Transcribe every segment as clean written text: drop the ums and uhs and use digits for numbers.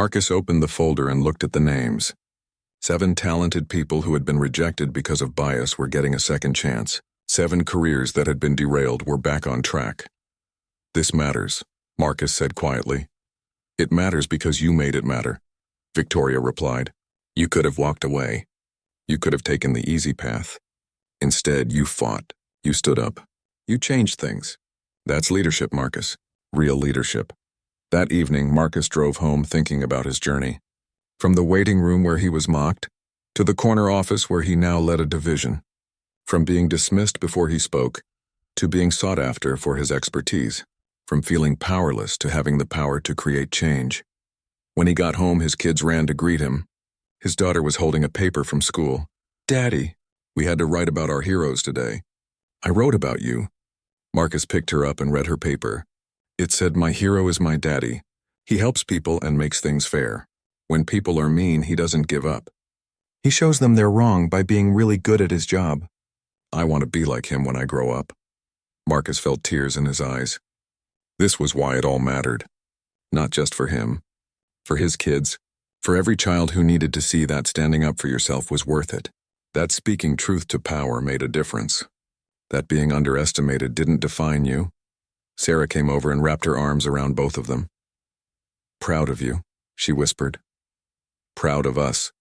Marcus opened the folder and looked at the names. 7 talented people who had been rejected because of bias were getting a second chance. 7 careers that had been derailed were back on track. "This matters," Marcus said quietly. "It matters because you made it matter," Victoria replied. "You could have walked away. You could have taken the easy path. Instead, you fought. You stood up. You changed things. That's leadership, Marcus. Real leadership." That evening, Marcus drove home thinking about his journey. From the waiting room where he was mocked, to the corner office where he now led a division. From being dismissed before he spoke, to being sought after for his expertise. From feeling powerless to having the power to create change. When he got home, his kids ran to greet him. His daughter was holding a paper from school. "Daddy, we had to write about our heroes today." "I wrote about you." Marcus picked her up and read her paper. It said, "My hero is my daddy. He helps people and makes things fair. When people are mean, he doesn't give up. He shows them they're wrong by being really good at his job. I want to be like him when I grow up." Marcus felt tears in his eyes. This was why it all mattered. Not just for him. For his kids. For every child who needed to see that standing up for yourself was worth it. That speaking truth to power made a difference. That being underestimated didn't define you. Sarah came over and wrapped her arms around both of them. "Proud of you," she whispered. "Proud of us,"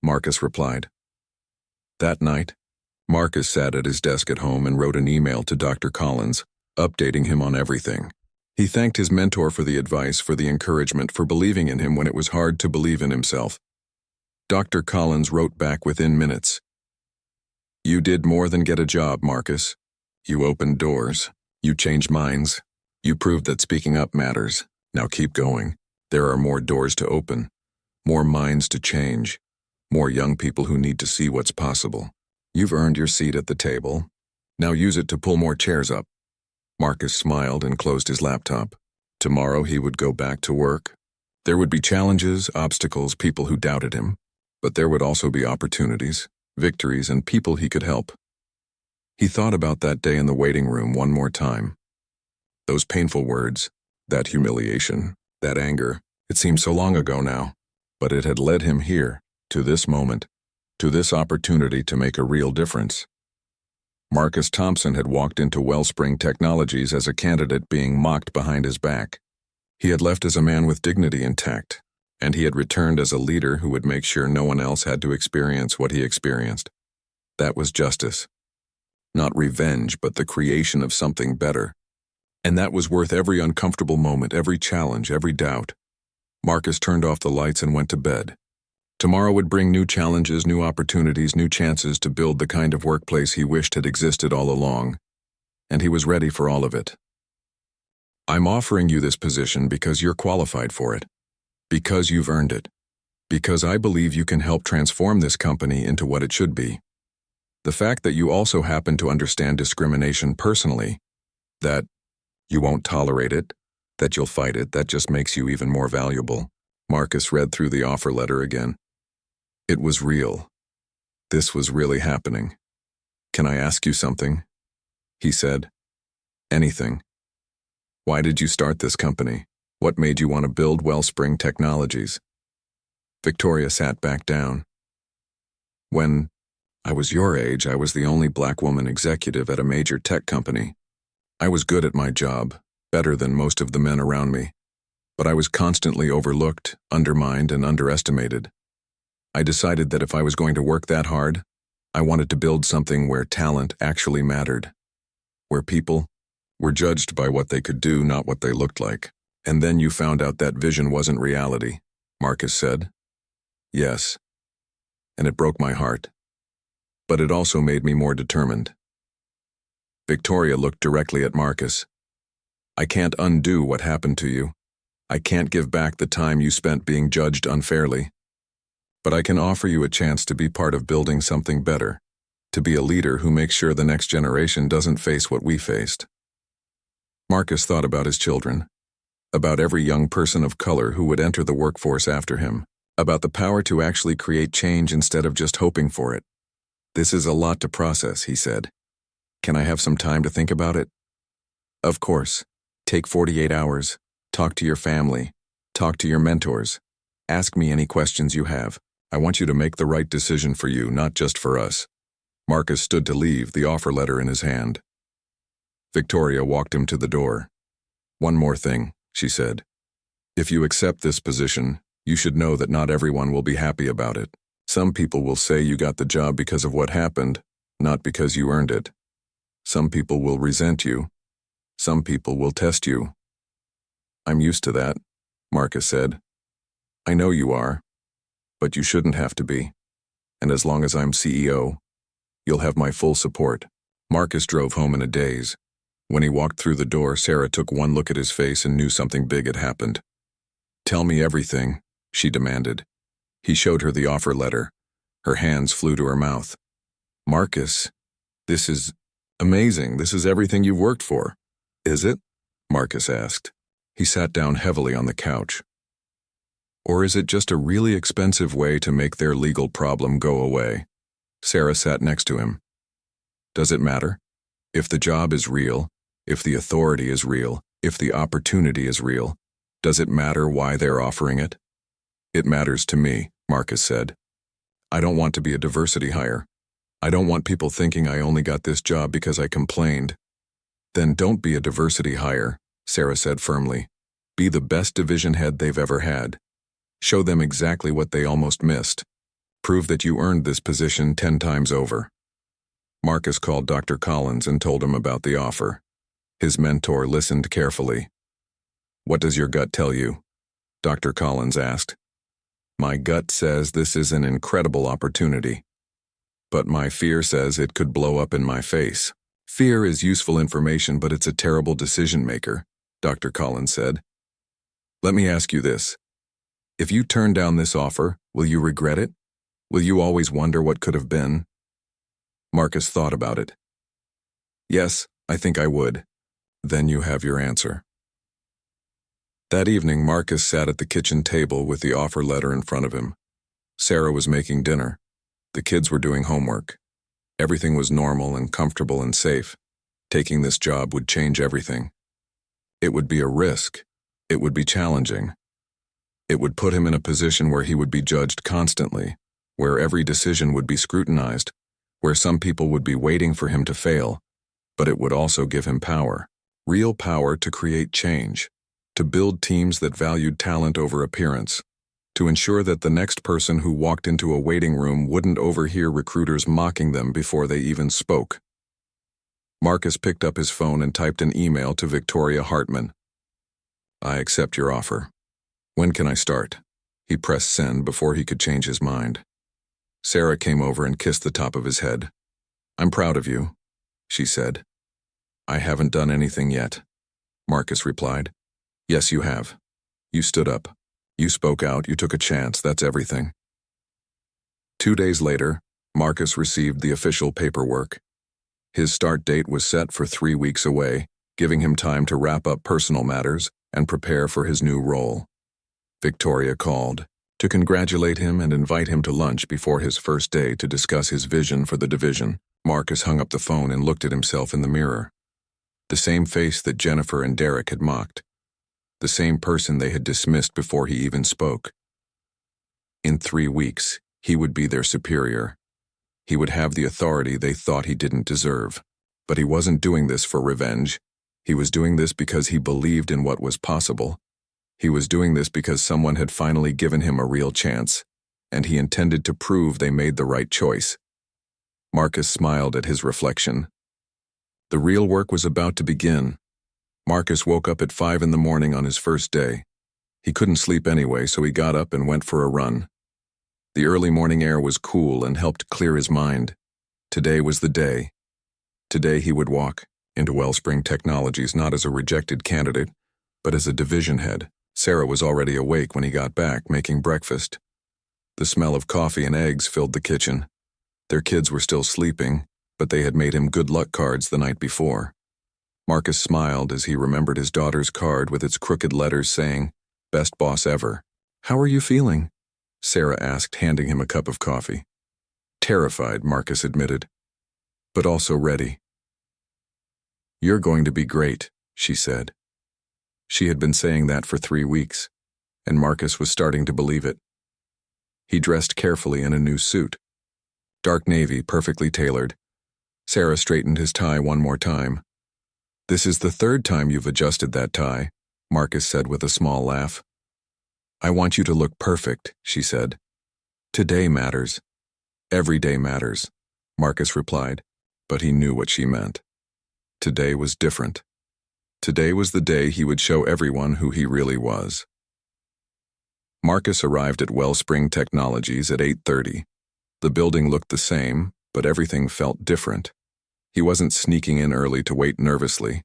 Marcus replied. That night, Marcus sat at his desk at home and wrote an email to Dr. Collins, updating him on everything. He thanked his mentor for the advice, for the encouragement, for believing in him when it was hard to believe in himself. Dr. Collins wrote back within minutes. "You did more than get a job, Marcus. You opened doors. You changed minds. You proved that speaking up matters. Now keep going. There are more doors to open. More minds to change. More young people who need to see what's possible. You've earned your seat at the table. Now use it to pull more chairs up." Marcus smiled and closed his laptop. Tomorrow he would go back to work. There would be challenges, obstacles, people who doubted him. But there would also be opportunities, victories, and people he could help. He thought about that day in the waiting room one more time. Those painful words, that humiliation, that anger, it seemed so long ago now. But it had led him here, to this moment, to this opportunity to make a real difference. Marcus Thompson had walked into Wellspring Technologies as a candidate being mocked behind his back. He had left as a man with dignity intact, and he had returned as a leader who would make sure no one else had to experience what he experienced. That was justice. Not revenge, but the creation of something better. And that was worth every uncomfortable moment, every challenge, every doubt. Marcus turned off the lights and went to bed. Tomorrow would bring new challenges, new opportunities, new chances to build the kind of workplace he wished had existed all along. And he was ready for all of it. "I'm offering you this position because you're qualified for it. Because you've earned it. Because I believe you can help transform this company into what it should be. The fact that you also happen to understand discrimination personally, that you won't tolerate it, that you'll fight it, that just makes you even more valuable." Marcus read through the offer letter again. It was real. This was really happening. "Can I ask you something?" he said. "Anything. Why did you start this company? What made you want to build Wellspring Technologies?" Victoria sat back down. "When I was your age, I was the only black woman executive at a major tech company. I was good at my job, better than most of the men around me. But I was constantly overlooked, undermined, and underestimated. I decided that if I was going to work that hard, I wanted to build something where talent actually mattered. Where people were judged by what they could do, not what they looked like. And then you found out that vision wasn't reality," Marcus said. "Yes. And it broke my heart. But it also made me more determined." Victoria looked directly at Marcus. "I can't undo what happened to you. I can't give back the time you spent being judged unfairly. But I can offer you a chance to be part of building something better, to be a leader who makes sure the next generation doesn't face what we faced." Marcus thought about his children, about every young person of color who would enter the workforce after him, about the power to actually create change instead of just hoping for it. "This is a lot to process," he said. "Can I have some time to think about it?" "Of course. Take 48 hours. Talk to your family. Talk to your mentors. Ask me any questions you have. I want you to make the right decision for you, not just for us." Marcus stood to leave, the offer letter in his hand. Victoria walked him to the door. "One more thing," she said. "If you accept this position, you should know that not everyone will be happy about it. Some people will say you got the job because of what happened, not because you earned it. Some people will resent you. Some people will test you." "I'm used to that," Marcus said. "I know you are, but you shouldn't have to be. And as long as I'm CEO, you'll have my full support." Marcus drove home in a daze. When he walked through the door, Sarah took one look at his face and knew something big had happened. "Tell me everything," she demanded. He showed her the offer letter. Her hands flew to her mouth. "Marcus, this is amazing. This is everything you've worked for." "Is it?" Marcus asked. He sat down heavily on the couch. "Or is it just a really expensive way to make their legal problem go away?" Sarah sat next to him. "Does it matter? If the job is real, if the authority is real, if the opportunity is real, does it matter why they're offering it?" "It matters to me," Marcus said. "I don't want to be a diversity hire. I don't want people thinking I only got this job because I complained." "Then don't be a diversity hire," Sarah said firmly. "Be the best division head they've ever had. Show them exactly what they almost missed. Prove that you earned this position 10 times over." Marcus called Dr. Collins and told him about the offer. His mentor listened carefully. "What does your gut tell you?" Dr. Collins asked. "My gut says this is an incredible opportunity. But my fear says it could blow up in my face." "Fear is useful information, but it's a terrible decision maker," Dr. Collins said. "Let me ask you this. If you turn down this offer, will you regret it? Will you always wonder what could have been?" Marcus thought about it. "Yes, I think I would." "Then you have your answer." That evening, Marcus sat at the kitchen table with the offer letter in front of him. Sarah was making dinner. The kids were doing homework. Everything was normal and comfortable and safe. Taking this job would change everything. It would be a risk. It would be challenging. It would put him in a position where he would be judged constantly, where every decision would be scrutinized, where some people would be waiting for him to fail, but it would also give him power, real power to create change, to build teams that valued talent over appearance, to ensure that the next person who walked into a waiting room wouldn't overhear recruiters mocking them before they even spoke. Marcus picked up his phone and typed an email to Victoria Hartman. "I accept your offer. When can I start?" He pressed send before he could change his mind. Sarah came over and kissed the top of his head. "I'm proud of you," she said. "I haven't done anything yet," Marcus replied. "Yes, you have. You stood up. You spoke out, you took a chance, that's everything." 2 days later, Marcus received the official paperwork. His start date was set for 3 weeks away, giving him time to wrap up personal matters and prepare for his new role. Victoria called to congratulate him and invite him to lunch before his first day to discuss his vision for the division. Marcus hung up the phone and looked at himself in the mirror. The same face that Jennifer and Derek had mocked. The same person they had dismissed before he even spoke. In 3 weeks, he would be their superior. He would have the authority they thought he didn't deserve. But he wasn't doing this for revenge. He was doing this because he believed in what was possible. He was doing this because someone had finally given him a real chance, and he intended to prove they made the right choice. Marcus smiled at his reflection. The real work was about to begin. Marcus woke up at 5 in the morning on his first day. He couldn't sleep anyway, so he got up and went for a run. The early morning air was cool and helped clear his mind. Today was the day. Today he would walk into Wellspring Technologies not as a rejected candidate, but as a division head. Sarah was already awake when he got back, making breakfast. The smell of coffee and eggs filled the kitchen. Their kids were still sleeping, but they had made him good luck cards the night before. Marcus smiled as he remembered his daughter's card with its crooked letters saying, "Best boss ever." "How are you feeling?" Sarah asked, handing him a cup of coffee. "Terrified," Marcus admitted, "but also ready." "You're going to be great," she said. She had been saying that for 3 weeks. and Marcus was starting to believe it. He dressed carefully in a new suit. Dark navy, perfectly tailored. Sarah straightened his tie one more time. "This is the third time you've adjusted that tie," Marcus said with a small laugh. "I want you to look perfect," she said. "Today matters. Every day matters," Marcus replied, but he knew what she meant. Today was different. Today was the day he would show everyone who he really was. Marcus arrived at Wellspring Technologies at 8:30. The building looked the same, but everything felt different. He wasn't sneaking in early to wait nervously.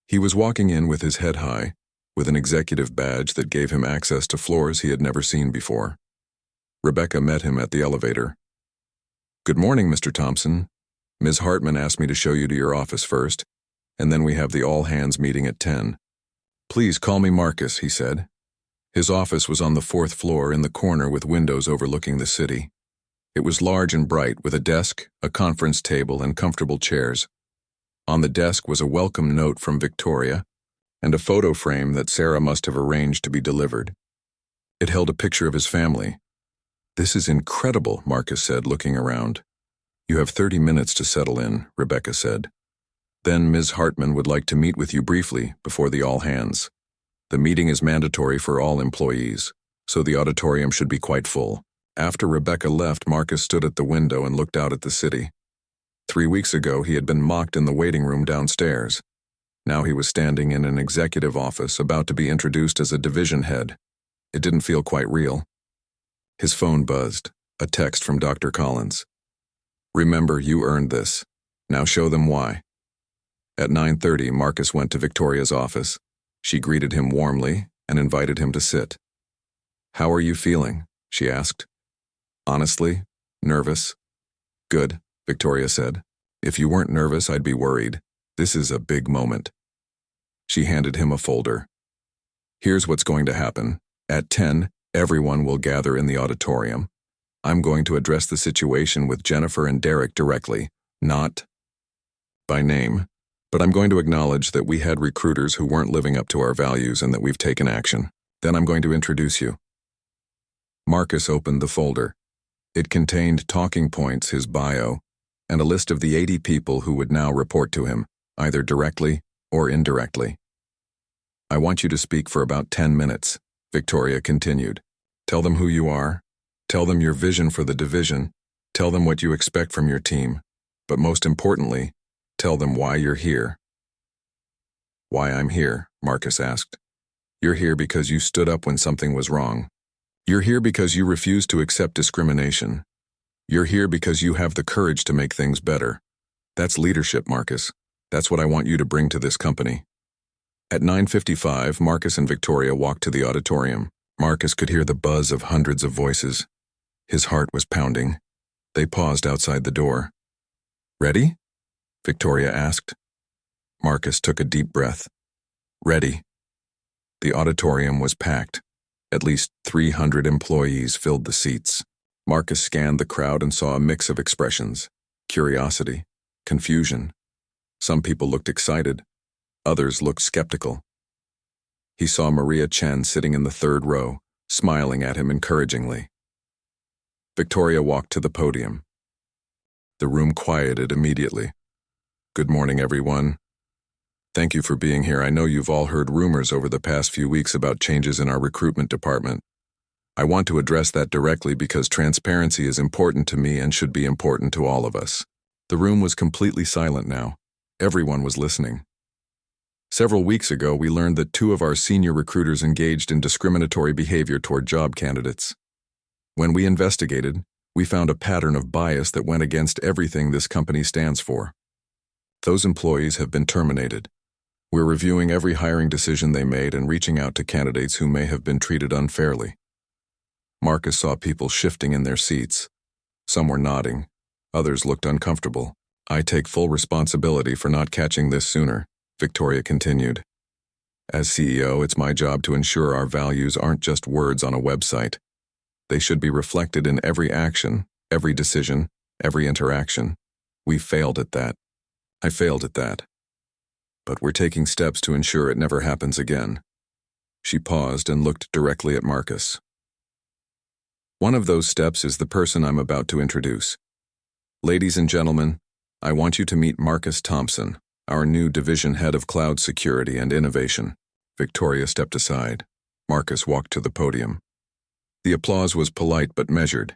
He was walking in with his head high, with an executive badge that gave him access to floors he had never seen before. Rebecca met him at the elevator. "Good morning, Mr. Thompson. Ms. Hartman asked me to show you to your office first, and then we have the all-hands meeting at 10. Please call me Marcus," he said. His office was on the 4th floor in the corner with windows overlooking the city. It was large and bright, with a desk, a conference table, and comfortable chairs. On the desk was a welcome note from Victoria, and a photo frame that Sarah must have arranged to be delivered. It held a picture of his family. "This is incredible," Marcus said, looking around. "You have 30 minutes to settle in," Rebecca said. "Then Ms. Hartman would like to meet with you briefly before the all-hands. The meeting is mandatory for all employees, so the auditorium should be quite full." After Rebecca left, Marcus stood at the window and looked out at the city. 3 weeks ago, he had been mocked in the waiting room downstairs. Now he was standing in an executive office, about to be introduced as a division head. It didn't feel quite real. His phone buzzed, a text from Dr. Collins. "Remember, you earned this. Now show them why." At 9:30, Marcus went to Victoria's office. She greeted him warmly and invited him to sit. "How are you feeling?" she asked. "Honestly, nervous." "Good," Victoria said. "If you weren't nervous, I'd be worried. This is a big moment." She handed him a folder. "Here's what's going to happen. At 10, everyone will gather in the auditorium. I'm going to address the situation with Jennifer and Derek directly, not by name, but I'm going to acknowledge that we had recruiters who weren't living up to our values and that we've taken action. Then I'm going to introduce you." Marcus opened the folder. It contained talking points, his bio, and a list of the 80 people who would now report to him, either directly or indirectly. "I want you to speak for about 10 minutes, Victoria continued. "Tell them who you are. Tell them your vision for the division. Tell them what you expect from your team. But most importantly, tell them why you're here." "Why I'm here?" Marcus asked. "You're here because you stood up when something was wrong. You're here because you refuse to accept discrimination. You're here because you have the courage to make things better. That's leadership, Marcus. That's what I want you to bring to this company." At 9:55, Marcus and Victoria walked to the auditorium. Marcus could hear the buzz of hundreds of voices. His heart was pounding. They paused outside the door. "Ready?" Victoria asked. Marcus took a deep breath. "Ready." The auditorium was packed. At least 300 employees filled the seats. Marcus scanned the crowd and saw a mix of expressions: curiosity, confusion. Some people looked excited. Others looked skeptical. He saw Maria Chen sitting in the 3rd row, smiling at him encouragingly. Victoria walked to the podium. The room quieted immediately. "Good morning, everyone. Thank you for being here. I know you've all heard rumors over the past few weeks about changes in our recruitment department. I want to address that directly because transparency is important to me and should be important to all of us." The room was completely silent now. Everyone was listening. "Several weeks ago, we learned that 2 of our senior recruiters engaged in discriminatory behavior toward job candidates. When we investigated, we found a pattern of bias that went against everything this company stands for. Those employees have been terminated. We're reviewing every hiring decision they made and reaching out to candidates who may have been treated unfairly." Marcus saw people shifting in their seats. Some were nodding. Others looked uncomfortable. "I take full responsibility for not catching this sooner," Victoria continued. "As CEO, it's my job to ensure our values aren't just words on a website. They should be reflected in every action, every decision, every interaction. We failed at that. I failed at that. But we're taking steps to ensure it never happens again." She paused and looked directly at Marcus. One of those steps is the person I'm about to introduce. Ladies and gentlemen, I want you to meet Marcus Thompson, our new division head of cloud security and innovation. Victoria stepped aside. Marcus walked to the podium. The applause was polite but measured.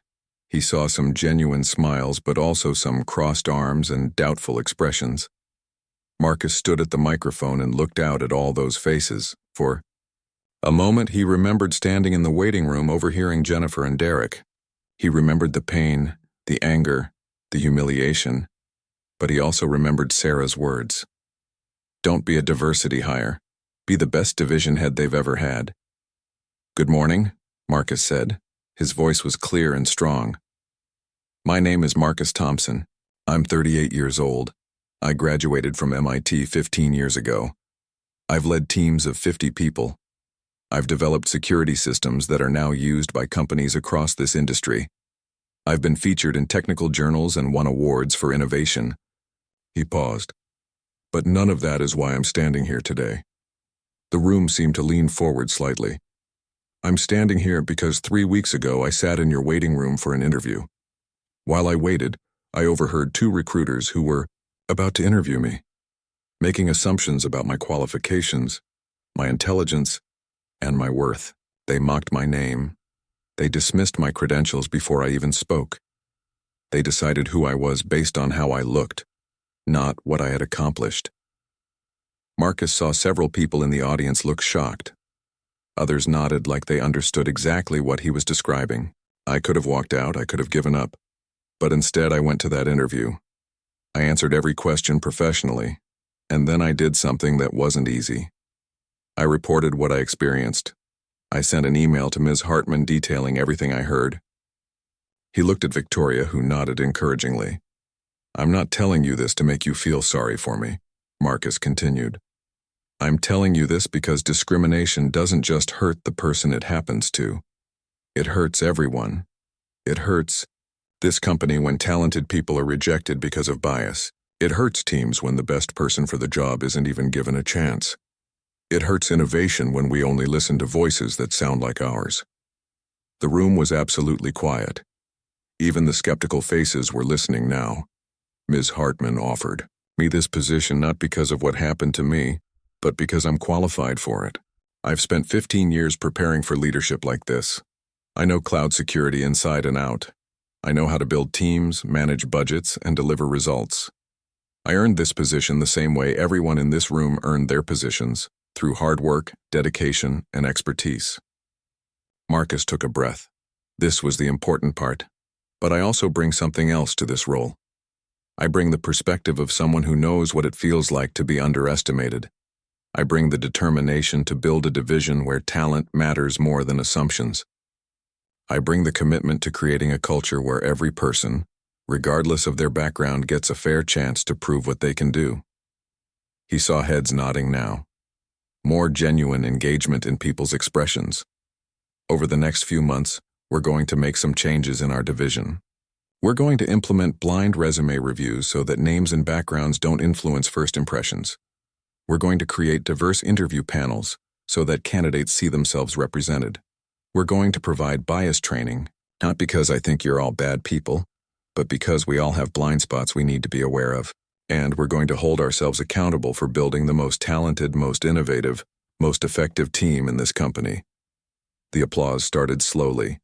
He saw some genuine smiles but also some crossed arms and doubtful expressions. Marcus stood at the microphone and looked out at all those faces. For a moment he remembered standing in the waiting room overhearing Jennifer and Derek. He remembered the pain, the anger, the humiliation, but he also remembered Sarah's words. Don't be a diversity hire. Be the best division head they've ever had. Good morning, Marcus said. His voice was clear and strong. My name is Marcus Thompson. I'm 38 years old. I graduated from MIT 15 years ago. I've led teams of 50 people. I've developed security systems that are now used by companies across this industry. I've been featured in technical journals and won awards for innovation. He paused. But none of that is why I'm standing here today. The room seemed to lean forward slightly. I'm standing here because 3 weeks ago I sat in your waiting room for an interview. While I waited, I overheard 2 recruiters who were about to interview me, making assumptions about my qualifications, my intelligence, and my worth. They mocked my name. They dismissed my credentials before I even spoke. They decided who I was based on how I looked, not what I had accomplished. Marcus saw several people in the audience look shocked. Others nodded like they understood exactly what he was describing. I could have walked out, I could have given up. But instead I went to that interview. I answered every question professionally, and then I did something that wasn't easy. I reported what I experienced. I sent an email to Ms. Hartman detailing everything I heard. He looked at Victoria, who nodded encouragingly. I'm not telling you this to make you feel sorry for me, Marcus continued. I'm telling you this because discrimination doesn't just hurt the person it happens to. It hurts everyone. It hurts this company when talented people are rejected because of bias. It hurts teams when the best person for the job isn't even given a chance. It hurts innovation when we only listen to voices that sound like ours. The room was absolutely quiet. Even the skeptical faces were listening now. Ms. Hartman offered me this position not because of what happened to me, but because I'm qualified for it. I've spent 15 years preparing for leadership like this. I know cloud security inside and out. I know how to build teams, manage budgets, and deliver results. I earned this position the same way everyone in this room earned their positions, through hard work, dedication, and expertise. Marcus took a breath. This was the important part. But I also bring something else to this role. I bring the perspective of someone who knows what it feels like to be underestimated. I bring the determination to build a division where talent matters more than assumptions. I bring the commitment to creating a culture where every person, regardless of their background, gets a fair chance to prove what they can do. He saw heads nodding now. More genuine engagement in people's expressions. Over the next few months, we're going to make some changes in our division. We're going to implement blind resume reviews so that names and backgrounds don't influence first impressions. We're going to create diverse interview panels so that candidates see themselves represented. We're going to provide bias training, not because I think you're all bad people, but because we all have blind spots we need to be aware of. And we're going to hold ourselves accountable for building the most talented, most innovative, most effective team in this company. The applause started slowly,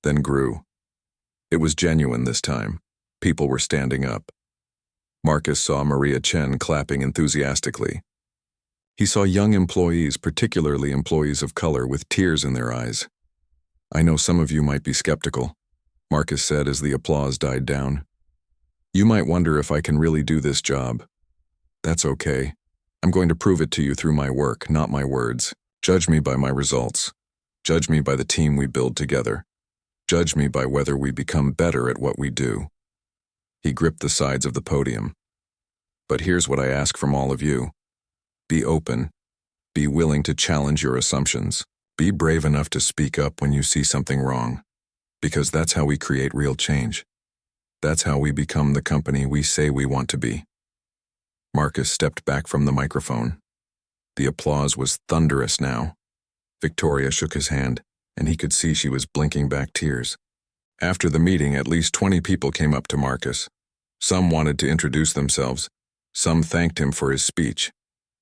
then grew. It was genuine this time. People were standing up. Marcus saw Maria Chen clapping enthusiastically. He saw young employees, particularly employees of color, with tears in their eyes. I know some of you might be skeptical, Marcus said as the applause died down. You might wonder if I can really do this job. That's okay. I'm going to prove it to you through my work, not my words. Judge me by my results. Judge me by the team we build together. Judge me by whether we become better at what we do. He gripped the sides of the podium. But here's what I ask from all of you. Be open. Be willing to challenge your assumptions. Be brave enough to speak up when you see something wrong. Because that's how we create real change. That's how we become the company we say we want to be. Marcus stepped back from the microphone. The applause was thunderous now. Victoria shook his hand, and he could see she was blinking back tears. After the meeting, at least 20 people came up to Marcus. Some wanted to introduce themselves. Some thanked him for his speech.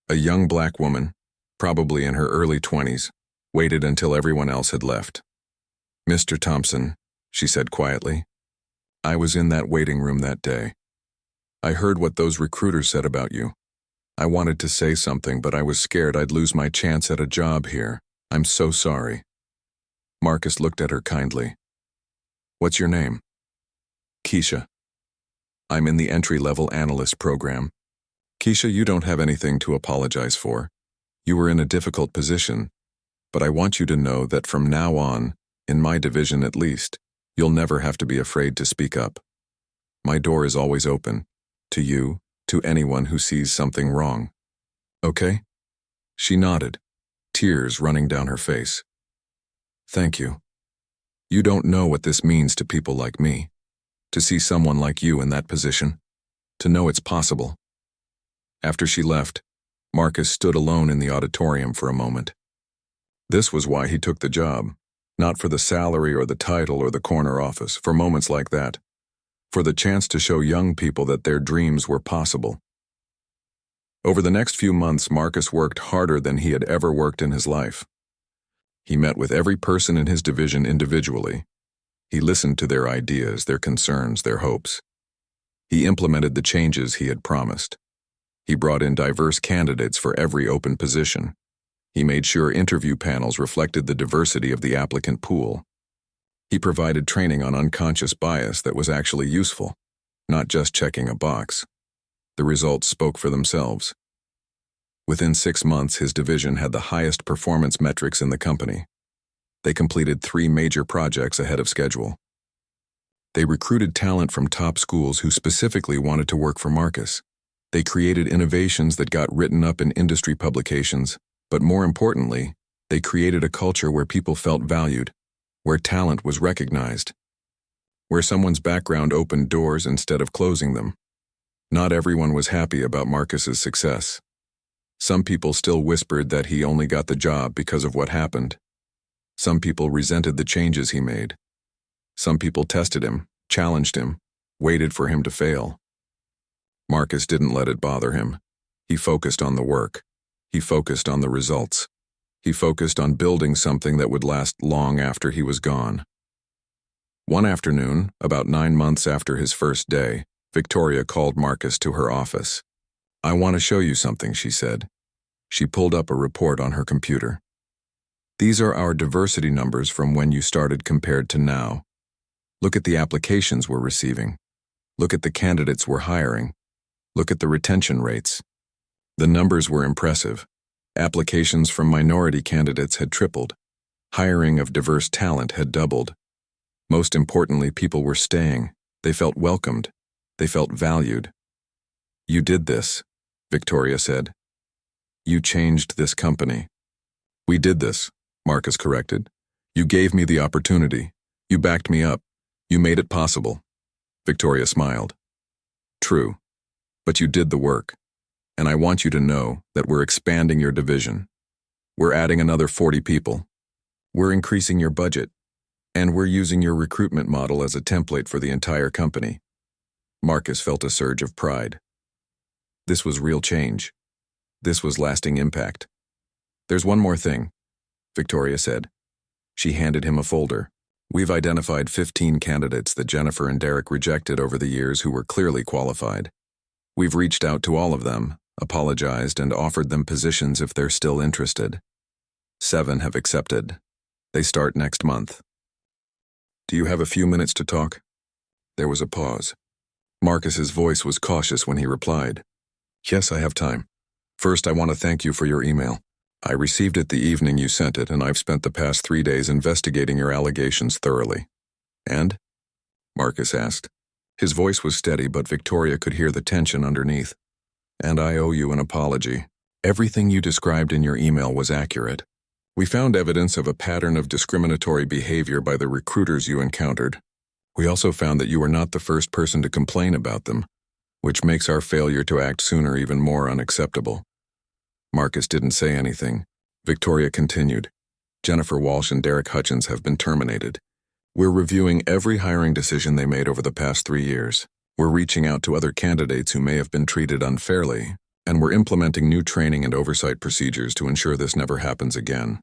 A young black woman, probably in her early 20s, waited until everyone else had left. "Mr. Thompson," she said quietly, "I was in that waiting room that day. I heard what those recruiters said about you. I wanted to say something, but I was scared I'd lose my chance at a job here. I'm so sorry." Marcus looked at her kindly. "What's your name?" "Keisha. I'm in the entry-level analyst program." "Keisha, you don't have anything to apologize for. You were in a difficult position, but I want you to know that from now on, in my division at least, you'll never have to be afraid to speak up. My door is always open, to you, to anyone who sees something wrong. Okay?" She nodded, tears running down her face. "Thank you. You don't know what this means to people like me, to see someone like you in that position, to know it's possible." After she left, Marcus stood alone in the auditorium for a moment. This was why he took the job, not for the salary or the title or the corner office, for moments like that, for the chance to show young people that their dreams were possible. Over the next few months, Marcus worked harder than he had ever worked in his life. He met with every person in his division individually. He listened to their ideas, their concerns, their hopes. He implemented the changes he had promised. He brought in diverse candidates for every open position. He made sure interview panels reflected the diversity of the applicant pool. He provided training on unconscious bias that was actually useful, not just checking a box. The results spoke for themselves. Within 6 months, his division had the highest performance metrics in the company. They completed 3 major projects ahead of schedule. They recruited talent from top schools who specifically wanted to work for Marcus. They created innovations that got written up in industry publications, but more importantly, they created a culture where people felt valued, where talent was recognized, where someone's background opened doors instead of closing them. Not everyone was happy about Marcus's success. Some people still whispered that he only got the job because of what happened. Some people resented the changes he made. Some people tested him, challenged him, waited for him to fail. Marcus didn't let it bother him. He focused on the work. He focused on the results. He focused on building something that would last long after he was gone. One afternoon, about 9 months after his first day, Victoria called Marcus to her office. "I want to show you something," she said. She pulled up a report on her computer. "These are our diversity numbers from when you started compared to now. Look at the applications we're receiving. Look at the candidates we're hiring. Look at the retention rates." The numbers were impressive. Applications from minority candidates had tripled. Hiring of diverse talent had doubled. Most importantly, people were staying. They felt welcomed. They felt valued. "You did this," Victoria said. "You changed this company." "We did this," Marcus corrected. "You gave me the opportunity. You backed me up. You made it possible." Victoria smiled. "True. But you did the work. And I want you to know that we're expanding your division. We're adding another 40 people. We're increasing your budget. And we're using your recruitment model as a template for the entire company." Marcus felt a surge of pride. This was real change. This was lasting impact. "There's one more thing," Victoria said. She handed him a folder. "We've identified 15 candidates that Jennifer and Derek rejected over the years who were clearly qualified. We've reached out to all of them, apologized, and offered them positions if they're still interested. 7 have accepted. They start next month. Do you have a few minutes to talk?" There was a pause. Marcus's voice was cautious when he replied. "Yes, I have time. First, I want to thank you for your email. I received it the evening you sent it, and I've spent the past 3 days investigating your allegations thoroughly." "And?" Marcus asked. His voice was steady, but Victoria could hear the tension underneath. "And I owe you an apology. Everything you described in your email was accurate. We found evidence of a pattern of discriminatory behavior by the recruiters you encountered. We also found that you were not the first person to complain about them, which makes our failure to act sooner even more unacceptable." Marcus didn't say anything. Victoria continued. Jennifer Walsh and Derek Hutchins have been terminated. We're reviewing every hiring decision they made over the past 3 years. We're reaching out to other candidates who may have been treated unfairly, and we're implementing new training and oversight procedures to ensure this never happens again.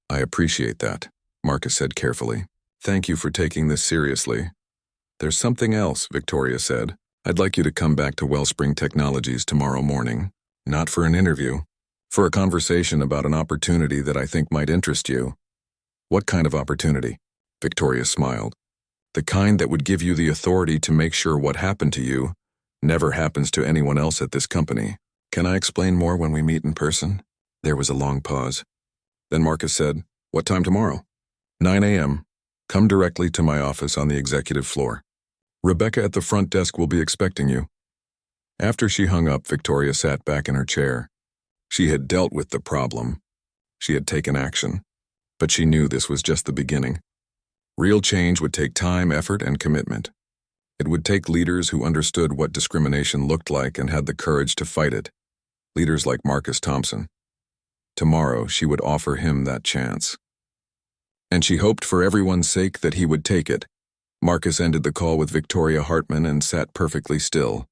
I appreciate that, Marcus said carefully. Thank you for taking this seriously. There's something else, Victoria said. I'd like you to come back to Wellspring Technologies tomorrow morning. Not for an interview. For a conversation about an opportunity that I think might interest you. What kind of opportunity? Victoria smiled. The kind that would give you the authority to make sure what happened to you never happens to anyone else at this company. Can I explain more when we meet in person? There was a long pause. Then Marcus said, What time tomorrow? 9 a.m. Come directly to my office on the executive floor. Rebecca at the front desk will be expecting you. After she hung up, Victoria sat back in her chair. She had dealt with the problem. She had taken action. But she knew this was just the beginning. Real change would take time, effort, and commitment. It would take leaders who understood what discrimination looked like and had the courage to fight it. Leaders like Marcus Thompson. Tomorrow, she would offer him that chance. And she hoped for everyone's sake that he would take it. Marcus ended the call with Victoria Hartman and sat perfectly still.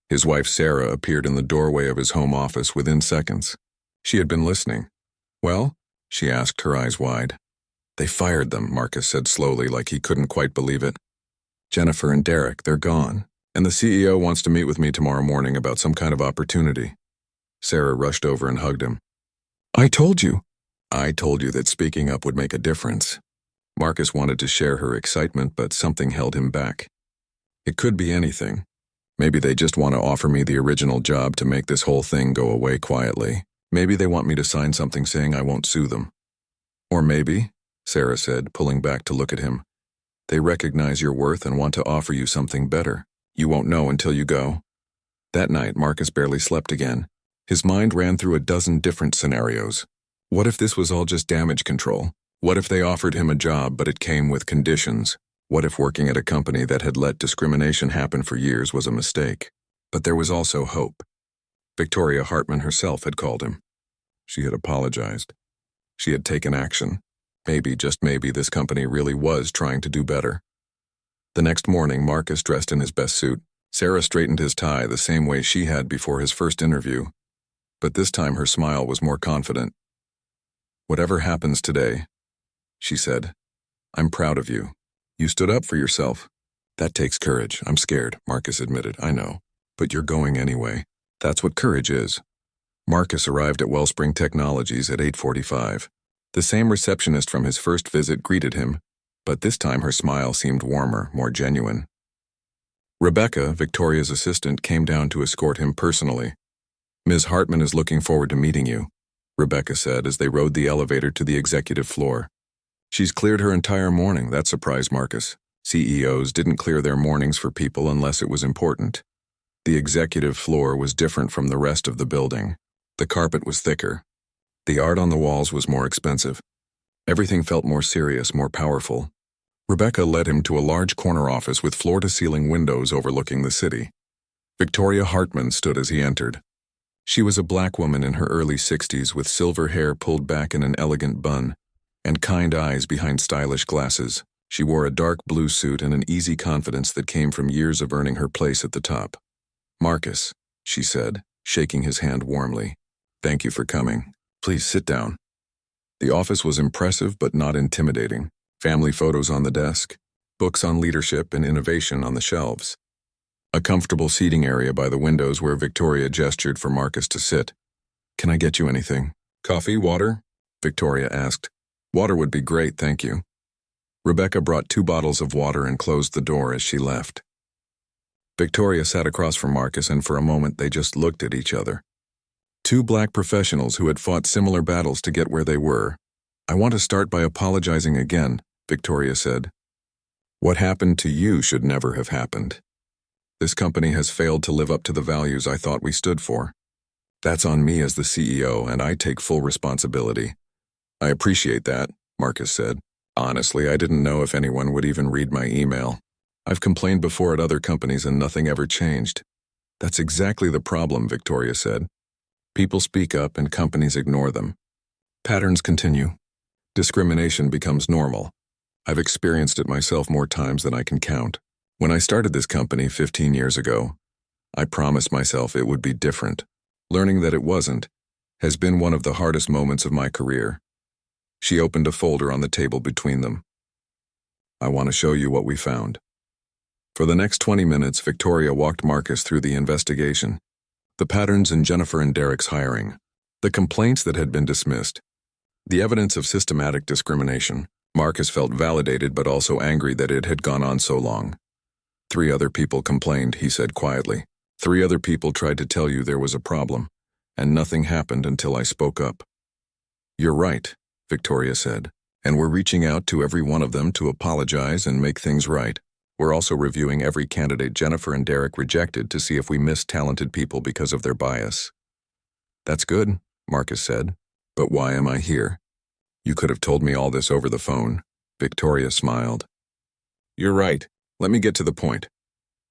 His wife Sarah appeared in the doorway of his home office within seconds. She had been listening. Well? She asked, her eyes wide. They fired them, Marcus said slowly, like he couldn't quite believe it. Jennifer and Derek, they're gone. And the CEO wants to meet with me tomorrow morning about some kind of opportunity. Sarah rushed over and hugged him. I told you that speaking up would make a difference. Marcus wanted to share her excitement, but something held him back. It could be anything. Maybe they just want to offer me the original job to make this whole thing go away quietly. Maybe they want me to sign something saying I won't sue them. Or maybe, Sarah said, pulling back to look at him, they recognize your worth and want to offer you something better. You won't know until you go. That night, Marcus barely slept again. His mind ran through a dozen different scenarios. What if this was all just damage control? What if they offered him a job but it came with conditions? What if working at a company that had let discrimination happen for years was a mistake? But there was also hope. Victoria Hartman herself had called him. She had apologized. She had taken action. Maybe, just maybe, this company really was trying to do better. The next morning, Marcus dressed in his best suit. Sarah straightened his tie the same way she had before his first interview. But this time her smile was more confident. Whatever happens today, she said, I'm proud of you. You stood up for yourself. That takes courage. I'm scared, Marcus admitted. I know. But you're going anyway. That's what courage is. Marcus arrived at Wellspring Technologies at 8:45. The same receptionist from his first visit greeted him, but this time her smile seemed warmer, more genuine. Rebecca, Victoria's assistant, came down to escort him personally. Ms. Hartman is looking forward to meeting you, Rebecca said as they rode the elevator to the executive floor. She's cleared her entire morning. That surprised Marcus. CEOs didn't clear their mornings for people unless it was important. The executive floor was different from the rest of the building. The carpet was thicker. The art on the walls was more expensive. Everything felt more serious, more powerful. Rebecca led him to a large corner office with floor-to-ceiling windows overlooking the city. Victoria Hartman stood as he entered. She was a black woman in her early 60s with silver hair pulled back in an elegant bun and kind eyes behind stylish glasses. She wore a dark blue suit and an easy confidence that came from years of earning her place at the top. Marcus, she said, shaking his hand warmly. Thank you for coming. Please sit down. The office was impressive but not intimidating. Family photos on the desk, books on leadership and innovation on the shelves. A comfortable seating area by the windows where Victoria gestured for Marcus to sit. Can I get you anything? Coffee, water? Victoria asked. Water would be great, thank you. Rebecca brought 2 bottles of water and closed the door as she left. Victoria sat across from Marcus, and for a moment they just looked at each other. 2 black professionals who had fought similar battles to get where they were. I want to start by apologizing again, Victoria said. What happened to you should never have happened. This company has failed to live up to the values I thought we stood for. That's on me as the CEO, and I take full responsibility. I appreciate that, Marcus said. Honestly, I didn't know if anyone would even read my email. I've complained before at other companies and nothing ever changed. That's exactly the problem, Victoria said. People speak up and companies ignore them. Patterns continue. Discrimination becomes normal. I've experienced it myself more times than I can count. When I started this company 15 years ago, I promised myself it would be different. Learning that it wasn't has been one of the hardest moments of my career. She opened a folder on the table between them. I want to show you what we found. For the next 20 minutes, Victoria walked Marcus through the investigation, the patterns in Jennifer and Derek's hiring, the complaints that had been dismissed, the evidence of systematic discrimination. Marcus felt validated but also angry that it had gone on so long. 3 other people complained, he said quietly. 3 other people tried to tell you there was a problem, and nothing happened until I spoke up. You're right, Victoria said, and we're reaching out to every one of them to apologize and make things right. We're also reviewing every candidate Jennifer and Derek rejected to see if we missed talented people because of their bias. That's good, Marcus said, but why am I here? You could have told me all this over the phone. Victoria smiled. You're right. Let me get to the point.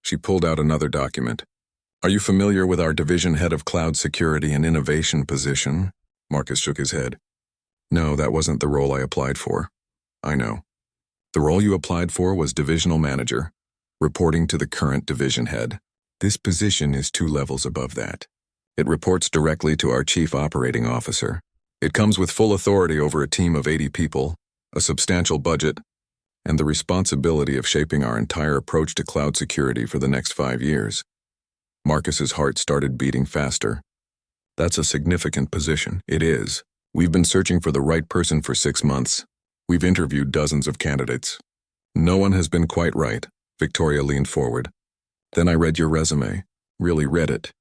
She pulled out another document. Are you familiar with our division head of cloud security and innovation position? Marcus shook his head. No, that wasn't the role I applied for. I know. The role you applied for was divisional manager, reporting to the current division head. This position is 2 levels above that. It reports directly to our chief operating officer. It comes with full authority over a team of 80 people, a substantial budget, and the responsibility of shaping our entire approach to cloud security for the next 5 years. Marcus's heart started beating faster. That's a significant position. It is. We've been searching for the right person for 6 months. We've interviewed dozens of candidates. No one has been quite right. Victoria leaned forward. Then I read your resume. Really read it.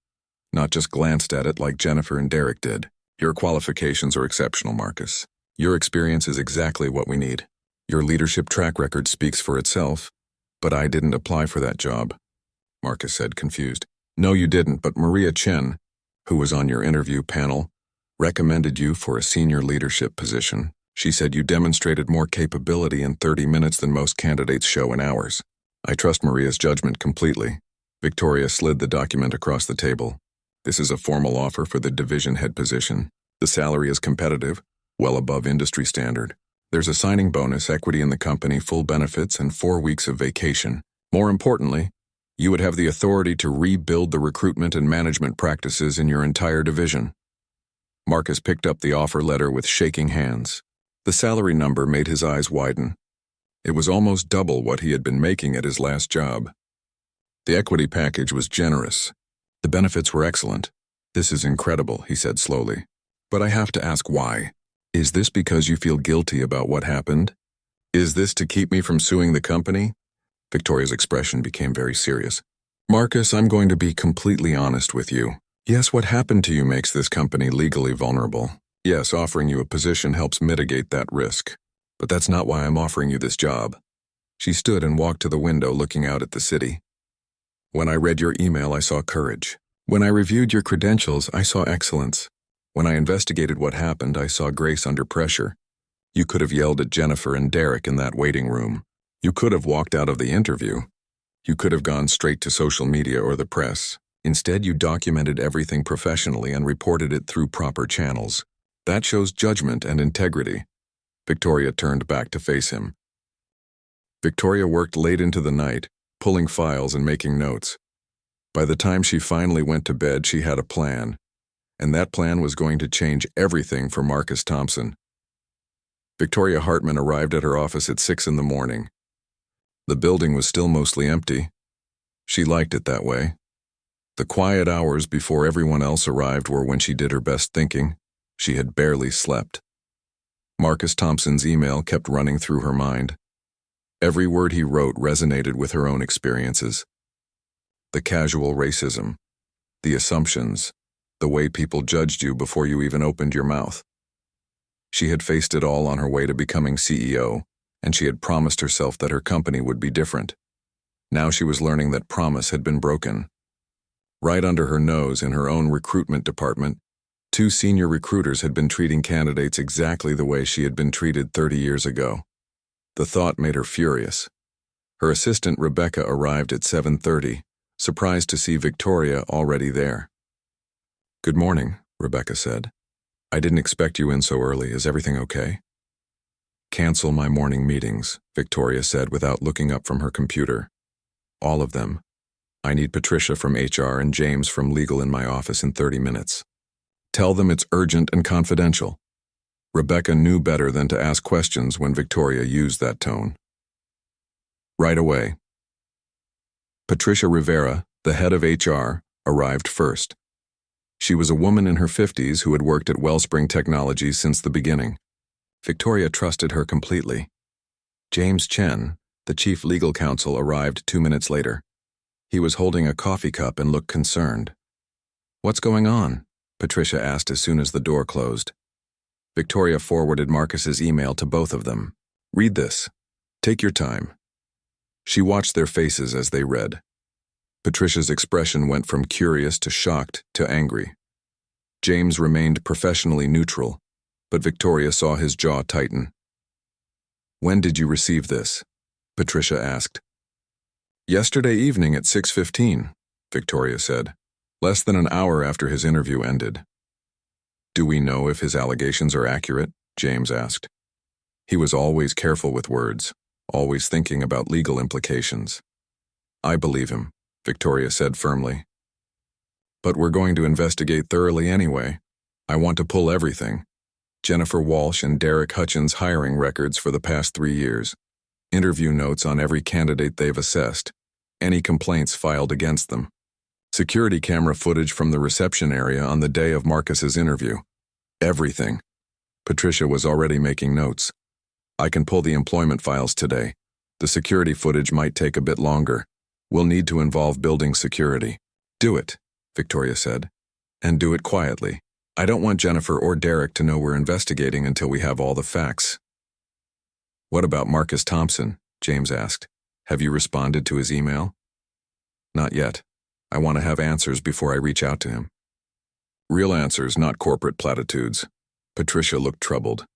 Not just glanced at it like Jennifer and Derek did. Your qualifications are exceptional, Marcus. Your experience is exactly what we need. Your leadership track record speaks for itself, but I didn't apply for that job, Marcus said, confused. No, you didn't, but Maria Chen, who was on your interview panel, recommended you for a senior leadership position. She said you demonstrated more capability in 30 minutes than most candidates show in hours. I trust Maria's judgment completely. Victoria slid the document across the table. This is a formal offer for the division head position. The salary is competitive, well above industry standard. There's a signing bonus, equity in the company, full benefits, and 4 weeks of vacation. More importantly, you would have the authority to rebuild the recruitment and management practices in your entire division. Marcus picked up the offer letter with shaking hands. The salary number made his eyes widen. It was almost double what he had been making at his last job. The equity package was generous. The benefits were excellent. This is incredible, he said slowly. But I have to ask why. Is this because you feel guilty about what happened? Is this to keep me from suing the company? Victoria's expression became very serious. Marcus, I'm going to be completely honest with you. Yes, what happened to you makes this company legally vulnerable. Yes, offering you a position helps mitigate that risk. But that's not why I'm offering you this job. She stood and walked to the window looking out at the city. When I read your email, I saw courage. When I reviewed your credentials, I saw excellence. When I investigated what happened, I saw grace under pressure. You could have yelled at Jennifer and Derek in that waiting room. You could have walked out of the interview. You could have gone straight to social media or the press. Instead, you documented everything professionally and reported it through proper channels. That shows judgment and integrity. Victoria turned back to face him. Victoria worked late into the night, pulling files and making notes. By the time she finally went to bed, she had a plan. And that plan was going to change everything for Marcus Thompson. Victoria Hartman arrived at her office at 6 in the morning. The building was still mostly empty. She liked it that way. The quiet hours before everyone else arrived were when she did her best thinking. She had barely slept. Marcus Thompson's email kept running through her mind. Every word he wrote resonated with her own experiences. The casual racism, the assumptions, the way people judged you before you even opened your mouth. She had faced it all on her way to becoming CEO, and she had promised herself that her company would be different. Now she was learning that promise had been broken. Right under her nose in her own recruitment department, 2 senior recruiters had been treating candidates exactly the way she had been treated 30 years ago. The thought made her furious. Her assistant Rebecca arrived at 7:30, surprised to see Victoria already there. Good morning, Rebecca said. I didn't expect you in so early. Is everything okay? Cancel my morning meetings, Victoria said without looking up from her computer. All of them. I need Patricia from HR and James from legal in my office in 30 minutes. Tell them it's urgent and confidential. Rebecca knew better than to ask questions when Victoria used that tone. Right away. Patricia Rivera, the head of HR, arrived first. She was a woman in her 50s who had worked at Wellspring Technologies since the beginning. Victoria trusted her completely. James Chen, the chief legal counsel, arrived 2 minutes later. He was holding a coffee cup and looked concerned. "What's going on?" Patricia asked as soon as the door closed. Victoria forwarded Marcus's email to both of them. "Read this. Take your time." She watched their faces as they read. Patricia's expression went from curious to shocked to angry. James remained professionally neutral, but Victoria saw his jaw tighten. "When did you receive this?" Patricia asked. "Yesterday evening at 6:15, Victoria said, less than an hour after his interview ended. "Do we know if his allegations are accurate?" James asked. He was always careful with words, always thinking about legal implications. "I believe him," Victoria said firmly. "But we're going to investigate thoroughly anyway. I want to pull everything. Jennifer Walsh and Derek Hutchins' hiring records for the past 3 years, interview notes on every candidate they've assessed, any complaints filed against them, security camera footage from the reception area on the day of Marcus's interview. Everything." Patricia was already making notes. "I can pull the employment files today. The security footage might take a bit longer. We'll need to involve building security." "Do it," Victoria said, "and do it quietly. I don't want Jennifer or Derek to know we're investigating until we have all the facts." "What about Marcus Thompson?" James asked. "Have you responded to his email?" "Not yet. I want to have answers before I reach out to him." "Real answers, not corporate platitudes." Patricia looked troubled.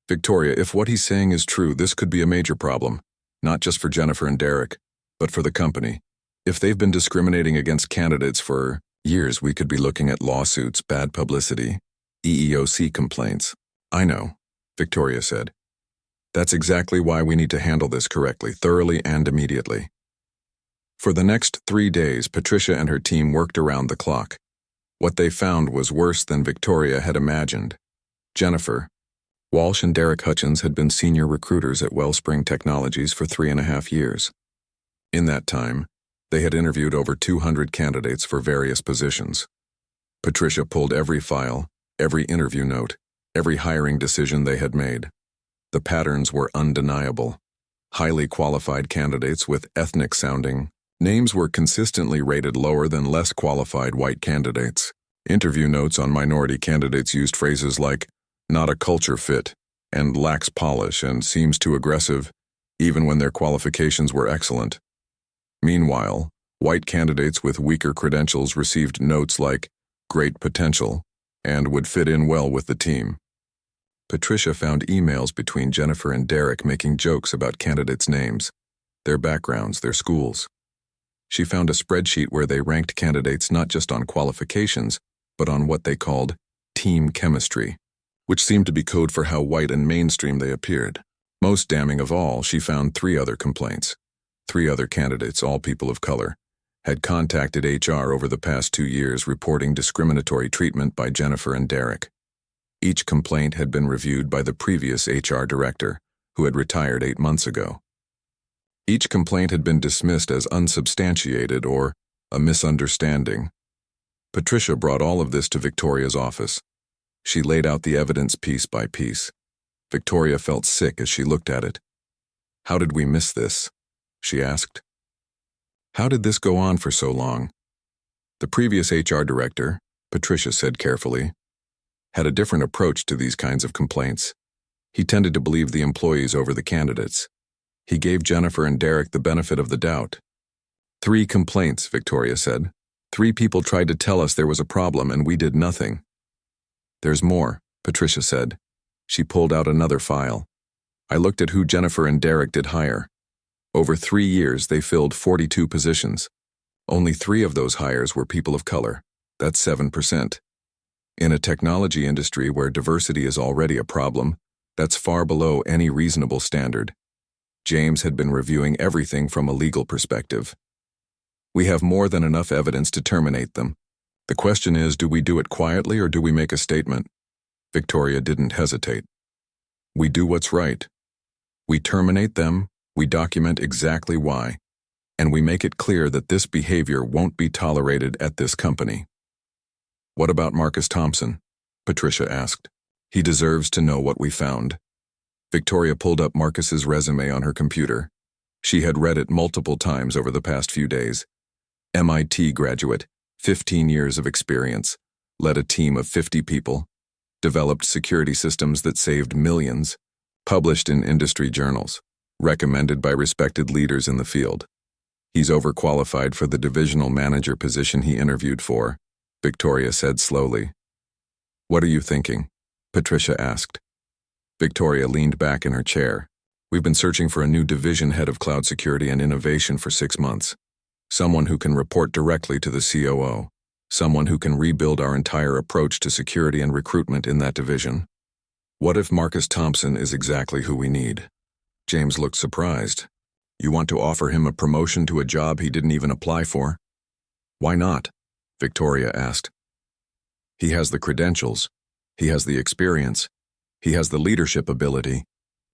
"Victoria, if what he's saying is true, this could be a major problem, not just for Jennifer and Derek, but for the company. If they've been discriminating against candidates for years, we could be looking at lawsuits, bad publicity, EEOC complaints." "I know," Victoria said. "That's exactly why we need to handle this correctly, thoroughly, and immediately." For the next 3 days, Patricia and her team worked around the clock. What they found was worse than Victoria had imagined. Jennifer, Walsh and Derek Hutchins had been senior recruiters at Wellspring Technologies for 3.5 years. In that time, they had interviewed over 200 candidates for various positions. Patricia pulled every file, every interview note, every hiring decision they had made. The patterns were undeniable. Highly qualified candidates with ethnic-sounding names were consistently rated lower than less qualified white candidates. Interview notes on minority candidates used phrases like, "not a culture fit," and "lacks polish and seems too aggressive," even when their qualifications were excellent. Meanwhile, white candidates with weaker credentials received notes like, "great potential," and "would fit in well with the team." Patricia found emails between Jennifer and Derek making jokes about candidates' names, their backgrounds, their schools. She found a spreadsheet where they ranked candidates not just on qualifications, but on what they called team chemistry, which seemed to be code for how white and mainstream they appeared. Most damning of all, she found 3 other complaints. 3 other candidates, all people of color, had contacted HR over the past 2 years reporting discriminatory treatment by Jennifer and Derek. Each complaint had been reviewed by the previous HR director, who had retired 8 months ago. Each complaint had been dismissed as unsubstantiated or a misunderstanding. Patricia brought all of this to Victoria's office. She laid out the evidence piece by piece. Victoria felt sick as she looked at it. "How did we miss this?" she asked. "How did this go on for so long?" The previous HR director, Patricia said carefully, had a different approach to these kinds of complaints. He tended to believe the employees over the candidates. He gave Jennifer and Derek the benefit of the doubt. 3 complaints, Victoria said. 3 people tried to tell us there was a problem and we did nothing. "There's more," Patricia said. She pulled out another file. "I looked at who Jennifer and Derek did hire. Over 3 years, they filled 42 positions. Only 3 of those hires were people of color. That's 7%. In a technology industry where diversity is already a problem, that's far below any reasonable standard. James had been reviewing everything from a legal perspective. We have more than enough evidence to terminate them. The question is, do we do it quietly or do we make a statement? Victoria didn't hesitate. We do what's right. We terminate them, we document exactly why, and we make it clear that this behavior won't be tolerated at this company. What about Marcus Thompson? Patricia asked. He deserves to know what we found. Victoria pulled up Marcus's resume on her computer. She had read it multiple times over the past few days. MIT graduate, 15 years of experience, led a team of 50 people, developed security systems that saved millions, published in industry journals, recommended by respected leaders in the field. He's overqualified for the divisional manager position he interviewed for, Victoria said slowly. What are you thinking? Patricia asked. Victoria leaned back in her chair. We've been searching for a new division head of cloud security and innovation for 6 months. Someone who can report directly to the COO. Someone who can rebuild our entire approach to security and recruitment in that division. What if Marcus Thompson is exactly who we need? James looked surprised. You want to offer him a promotion to a job he didn't even apply for? Why not? Victoria asked. He has the credentials. He has the experience. He has the leadership ability.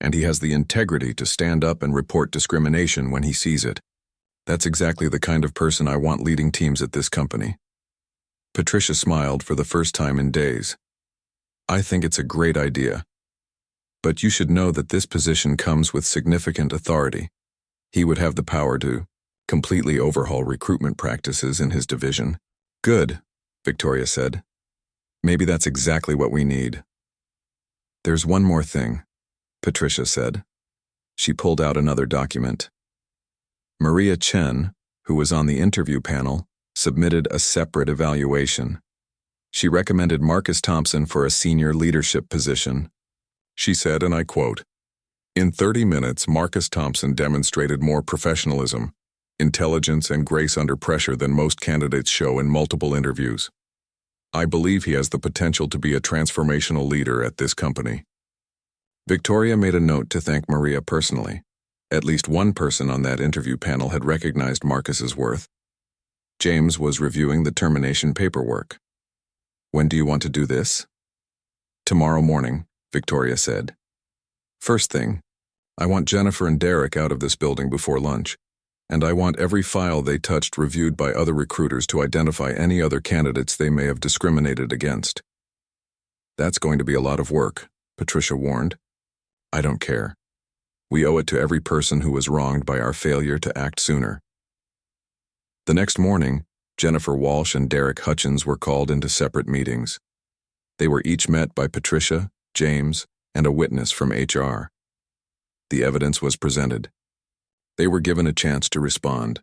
And he has the integrity to stand up and report discrimination when he sees it. That's exactly the kind of person I want leading teams at this company. Patricia smiled for the first time in days. I think it's a great idea. But you should know that this position comes with significant authority. He would have the power to completely overhaul recruitment practices in his division. Good, Victoria said. Maybe that's exactly what we need. There's one more thing, Patricia said. She pulled out another document. Maria Chen, who was on the interview panel, submitted a separate evaluation. She recommended Marcus Thompson for a senior leadership position. She said, and I quote, "In 30 minutes, Marcus Thompson demonstrated more professionalism, intelligence, and grace under pressure than most candidates show in multiple interviews. I believe he has the potential to be a transformational leader at this company." Victoria made a note to thank Maria personally. At least one person on that interview panel had recognized Marcus's worth. James was reviewing the termination paperwork. When do you want to do this? Tomorrow morning, Victoria said. First thing, I want Jennifer and Derek out of this building before lunch, and I want every file they touched reviewed by other recruiters to identify any other candidates they may have discriminated against. That's going to be a lot of work, Patricia warned. I don't care. We owe it to every person who was wronged by our failure to act sooner. The next morning, Jennifer Walsh and Derek Hutchins were called into separate meetings. They were each met by Patricia, James, and a witness from HR. The evidence was presented. They were given a chance to respond.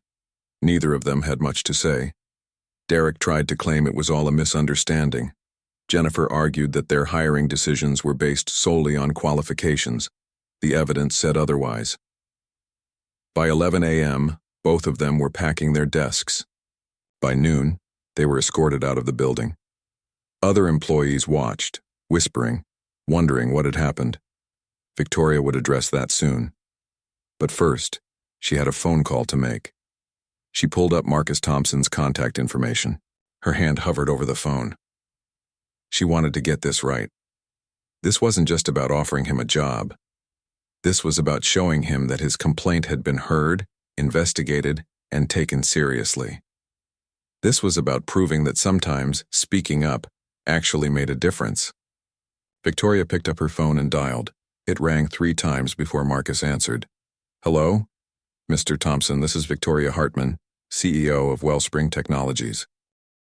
Neither of them had much to say. Derek tried to claim it was all a misunderstanding. Jennifer argued that their hiring decisions were based solely on qualifications. The evidence said otherwise. By 11 a.m., both of them were packing their desks. By noon, they were escorted out of the building. Other employees watched, whispering, wondering what had happened. Victoria would address that soon. But first, she had a phone call to make. She pulled up Marcus Thompson's contact information. Her hand hovered over the phone. She wanted to get this right. This wasn't just about offering him a job. This was about showing him that his complaint had been heard, investigated, and taken seriously. This was about proving that sometimes speaking up actually made a difference. Victoria picked up her phone and dialed. It rang 3 times before Marcus answered. Hello? Mr. Thompson, this is Victoria Hartman, CEO of Wellspring Technologies.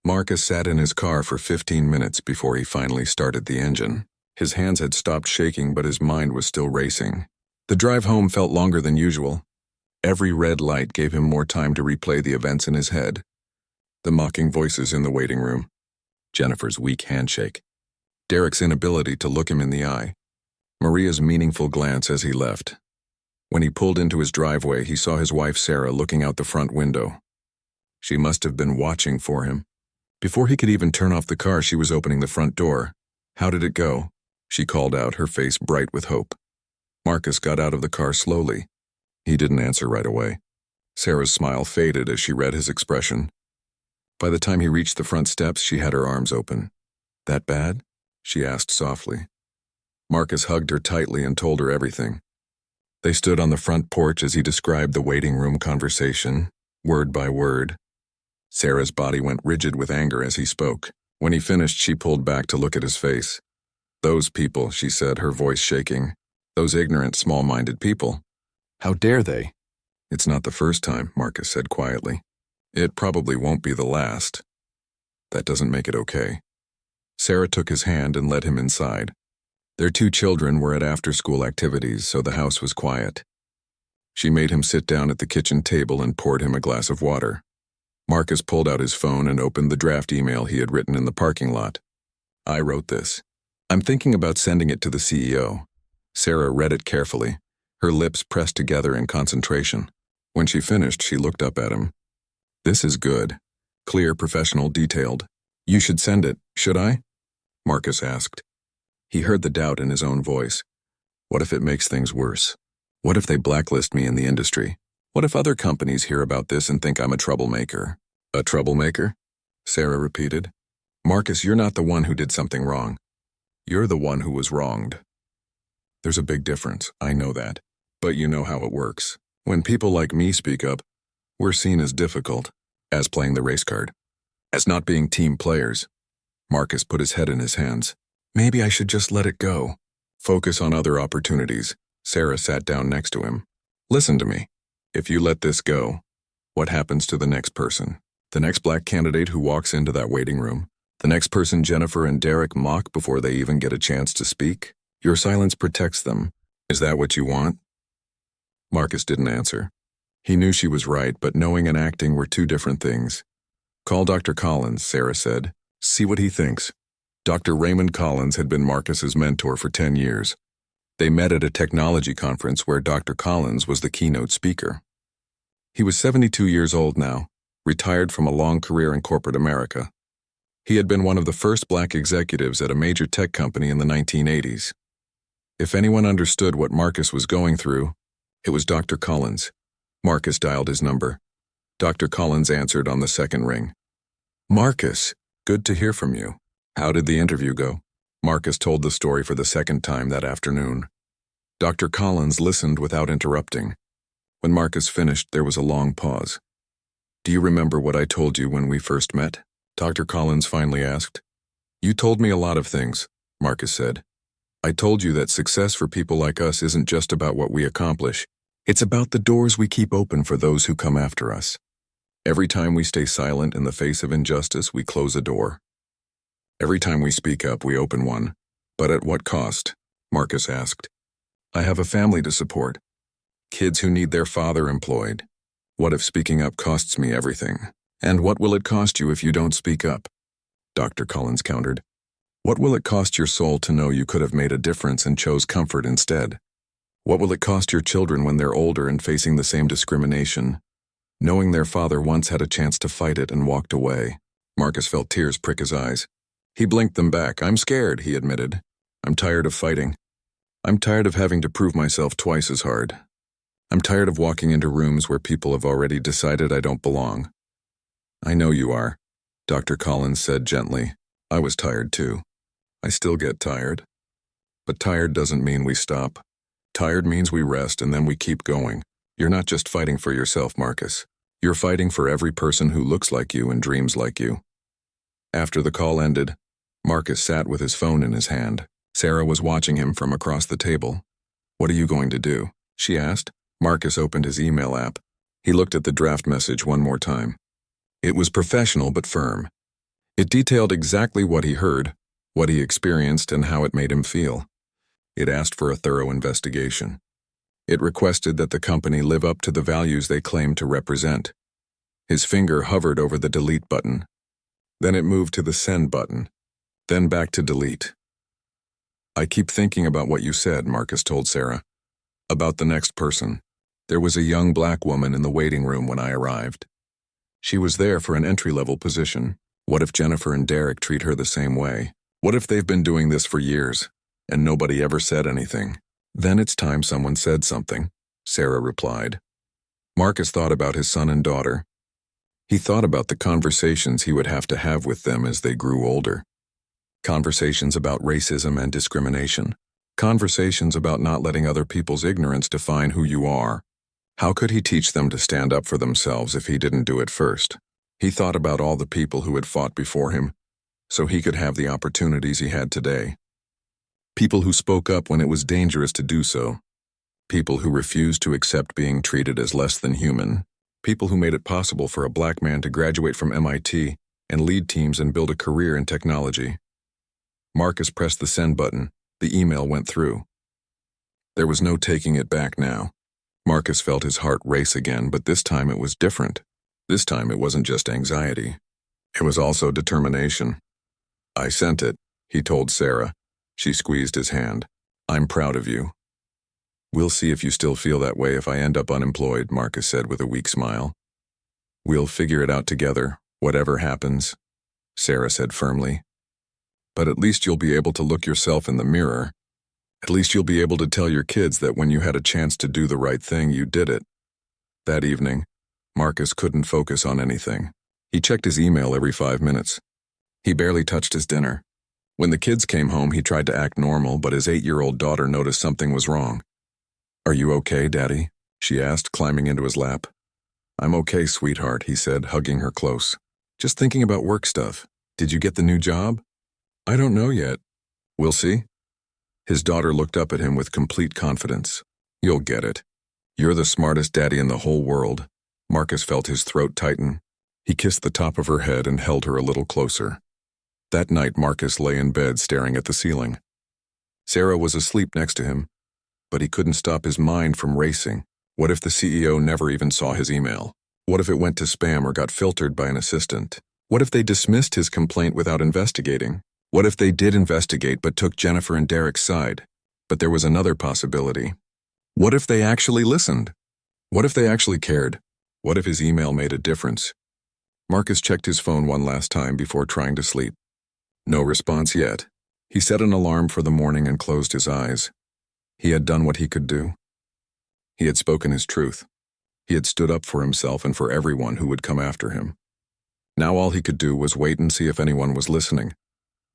Marcus sat in his car for 15 minutes before he finally started the engine. His hands had stopped shaking, but his mind was still racing. The drive home felt longer than usual. Every red light gave him more time to replay the events in his head. The mocking voices in the waiting room. Jennifer's weak handshake. Derek's inability to look him in the eye. Maria's meaningful glance as he left. When he pulled into his driveway, he saw his wife Sarah looking out the front window. She must have been watching for him. Before he could even turn off the car, she was opening the front door. "How did it go?" she called out, her face bright with hope. Marcus got out of the car slowly. He didn't answer right away. Sarah's smile faded as she read his expression. By the time he reached the front steps, she had her arms open. "That bad?" she asked softly. Marcus hugged her tightly and told her everything. They stood on the front porch as he described the waiting room conversation, word by word. Sarah's body went rigid with anger as he spoke. When he finished, she pulled back to look at his face. "Those people," she said, her voice shaking. "Those ignorant, small-minded people. How dare they?" "It's not the first time," Marcus said quietly. "It probably won't be the last. That doesn't make it okay." Sarah took his hand and led him inside. Their 2 children were at after-school activities, so the house was quiet. She made him sit down at the kitchen table and poured him a glass of water. Marcus pulled out his phone and opened the draft email he had written in the parking lot. "I wrote this. I'm thinking about sending it to the CEO." Sarah read it carefully, her lips pressed together in concentration. When she finished, she looked up at him. "This is good. Clear, professional, detailed. You should send it, should I?" Marcus asked. He heard the doubt in his own voice. What if it makes things worse? What if they blacklist me in the industry? What if other companies hear about this and think I'm a troublemaker? "A troublemaker?" Sarah repeated. "Marcus, you're not the one who did something wrong. You're the one who was wronged. There's a big difference, I know that. But you know how it works. When people like me speak up, we're seen as difficult, as playing the race card, as not being team players." Marcus put his head in his hands. "Maybe I should just let it go. Focus on other opportunities." Sarah sat down next to him. "Listen to me. If you let this go, what happens to the next person? The next black candidate who walks into that waiting room? The next person Jennifer and Derek mock before they even get a chance to speak? Your silence protects them. Is that what you want?" Marcus didn't answer. He knew she was right, but knowing and acting were 2 different things. "Call Dr. Collins," Sarah said. "See what he thinks." Dr. Raymond Collins had been Marcus's mentor for 10 years. They met at a technology conference where Dr. Collins was the keynote speaker. He was 72 years old now, retired from a long career in corporate America. He had been one of the first black executives at a major tech company in the 1980s. If anyone understood what Marcus was going through, it was Dr. Collins. Marcus dialed his number. Dr. Collins answered on the second ring. "Marcus, good to hear from you. How did the interview go?" Marcus told the story for the second time that afternoon. Dr. Collins listened without interrupting. When Marcus finished, there was a long pause. "Do you remember what I told you when we first met?" Dr. Collins finally asked. "You told me a lot of things," Marcus said. "I told you that success for people like us isn't just about what we accomplish. It's about the doors we keep open for those who come after us. Every time we stay silent in the face of injustice, we close a door. Every time we speak up, we open one. But at what cost?" Marcus asked. "I have a family to support. Kids who need their father employed. What if speaking up costs me everything? And what will it cost you if you don't speak up?" Dr. Collins countered. "What will it cost your soul to know you could have made a difference and chose comfort instead? What will it cost your children when they're older and facing the same discrimination, knowing their father once had a chance to fight it and walked away?" Marcus felt tears prick his eyes. He blinked them back. "I'm scared," he admitted. "I'm tired of fighting. I'm tired of having to prove myself twice as hard. I'm tired of walking into rooms where people have already decided I don't belong." "I know you are," Dr. Collins said gently. "I was tired too. I still get tired. But tired doesn't mean we stop. Tired means we rest and then we keep going. You're not just fighting for yourself, Marcus. You're fighting for every person who looks like you and dreams like you." After the call ended, Marcus sat with his phone in his hand. Sarah was watching him from across the table. "What are you going to do?" she asked. Marcus opened his email app. He looked at the draft message one more time. It was professional but firm. It detailed exactly what he heard, what he experienced, and how it made him feel. It asked for a thorough investigation. It requested that the company live up to the values they claim to represent. His finger hovered over the delete button. Then it moved to the send button. Then back to delete. "I keep thinking about what you said," Marcus told Sarah. "About the next person. There was a young black woman in the waiting room when I arrived. She was there for an entry-level position, What if Jennifer and Derek treat her the same way? What if they've been doing this for years, and nobody ever said anything? Then it's time someone said something, Sarah replied. Marcus thought about his son and daughter. He thought about the conversations he would have to have with them as they grew older. Conversations about racism and discrimination. Conversations about not letting other people's ignorance define who you are. How could he teach them to stand up for themselves if he didn't do it first? He thought about all the people who had fought before him, so he could have the opportunities he had today. People who spoke up when it was dangerous to do so. People who refused to accept being treated as less than human. People who made it possible for a black man to graduate from MIT and lead teams and build a career in technology. Marcus pressed the send button. The email went through. There was no taking it back now. Marcus felt his heart race again, but this time it was different. This time it wasn't just anxiety. It was also determination. I sent it, he told Sarah. She squeezed his hand. I'm proud of you. We'll see if you still feel that way if I end up unemployed, Marcus said with a weak smile. We'll figure it out together, whatever happens, Sarah said firmly. But at least you'll be able to look yourself in the mirror. At least you'll be able to tell your kids that when you had a chance to do the right thing, you did it. That evening, Marcus couldn't focus on anything. He checked his email every 5 minutes. He barely touched his dinner. When the kids came home, he tried to act normal, but his 8-year-old daughter noticed something was wrong. Are you okay, Daddy? She asked, climbing into his lap. I'm okay, sweetheart, he said, hugging her close. Just thinking about work stuff. Did you get the new job? I don't know yet. We'll see. His daughter looked up at him with complete confidence. You'll get it. You're the smartest daddy in the whole world. Marcus felt his throat tighten. He kissed the top of her head and held her a little closer. That night, Marcus lay in bed staring at the ceiling. Sarah was asleep next to him, but he couldn't stop his mind from racing. What if the CEO never even saw his email? What if it went to spam or got filtered by an assistant? What if they dismissed his complaint without investigating? What if they did investigate but took Jennifer and Derek's side? But there was another possibility. What if they actually listened? What if they actually cared? What if his email made a difference? Marcus checked his phone one last time before trying to sleep. No response yet. He set an alarm for the morning and closed his eyes. He had done what he could do. He had spoken his truth. He had stood up for himself and for everyone who would come after him. Now all he could do was wait and see if anyone was listening.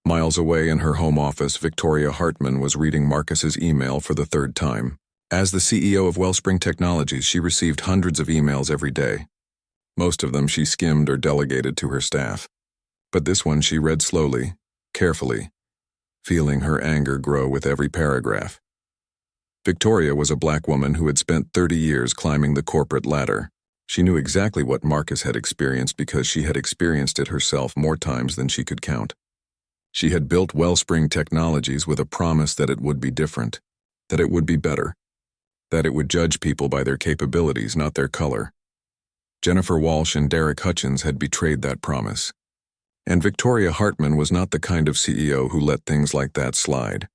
Miles away in her home office, Victoria Hartman was reading Marcus's email for the 3rd time. As the CEO of Wellspring Technologies, she received hundreds of emails every day. Most of them she skimmed or delegated to her staff. But this one she read slowly, carefully, feeling her anger grow with every paragraph. Victoria was a black woman who had spent 30 years climbing the corporate ladder. She knew exactly what Marcus had experienced because she had experienced it herself more times than she could count. She had built Wellspring Technologies with a promise that it would be different, that it would be better, that it would judge people by their capabilities, not their color. Jennifer Walsh and Derek Hutchins had betrayed that promise. And Victoria Hartman was not the kind of CEO who let things like that slide.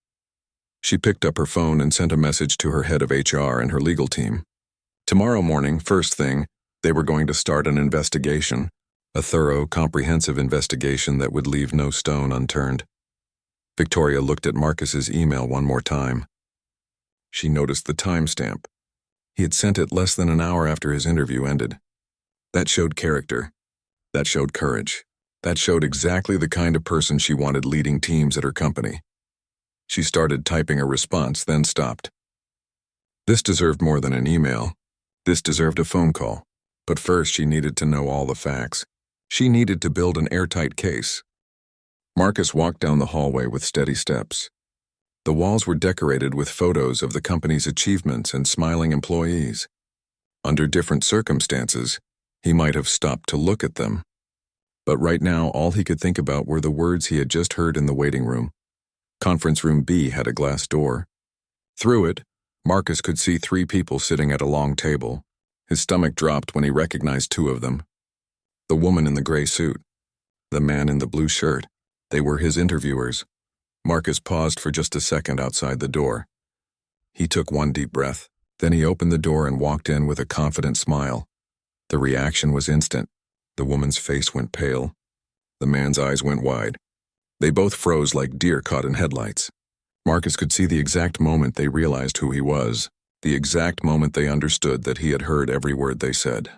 She picked up her phone and sent a message to her head of HR and her legal team. Tomorrow morning, first thing, they were going to start an investigation. A thorough, comprehensive investigation that would leave no stone unturned. Victoria looked at Marcus's email one more time. She noticed the timestamp. He had sent it less than an hour after his interview ended. That showed character. That showed courage. That showed exactly the kind of person she wanted leading teams at her company. She started typing a response, then stopped. This deserved more than an email. This deserved a phone call. But first she needed to know all the facts. She needed to build an airtight case. Marcus walked down the hallway with steady steps. The walls were decorated with photos of the company's achievements and smiling employees. Under different circumstances, he might have stopped to look at them. But right now, all he could think about were the words he had just heard in the waiting room. Conference room B had a glass door. Through it, Marcus could see 3 people sitting at a long table. His stomach dropped when he recognized 2 of them. The woman in the gray suit, the man in the blue shirt. They were his interviewers. Marcus paused for just a second outside the door. He took one deep breath. Then he opened the door and walked in with a confident smile. The reaction was instant. The woman's face went pale. The man's eyes went wide. They both froze like deer caught in headlights. Marcus could see the exact moment they realized who he was, the exact moment they understood that he had heard every word they said.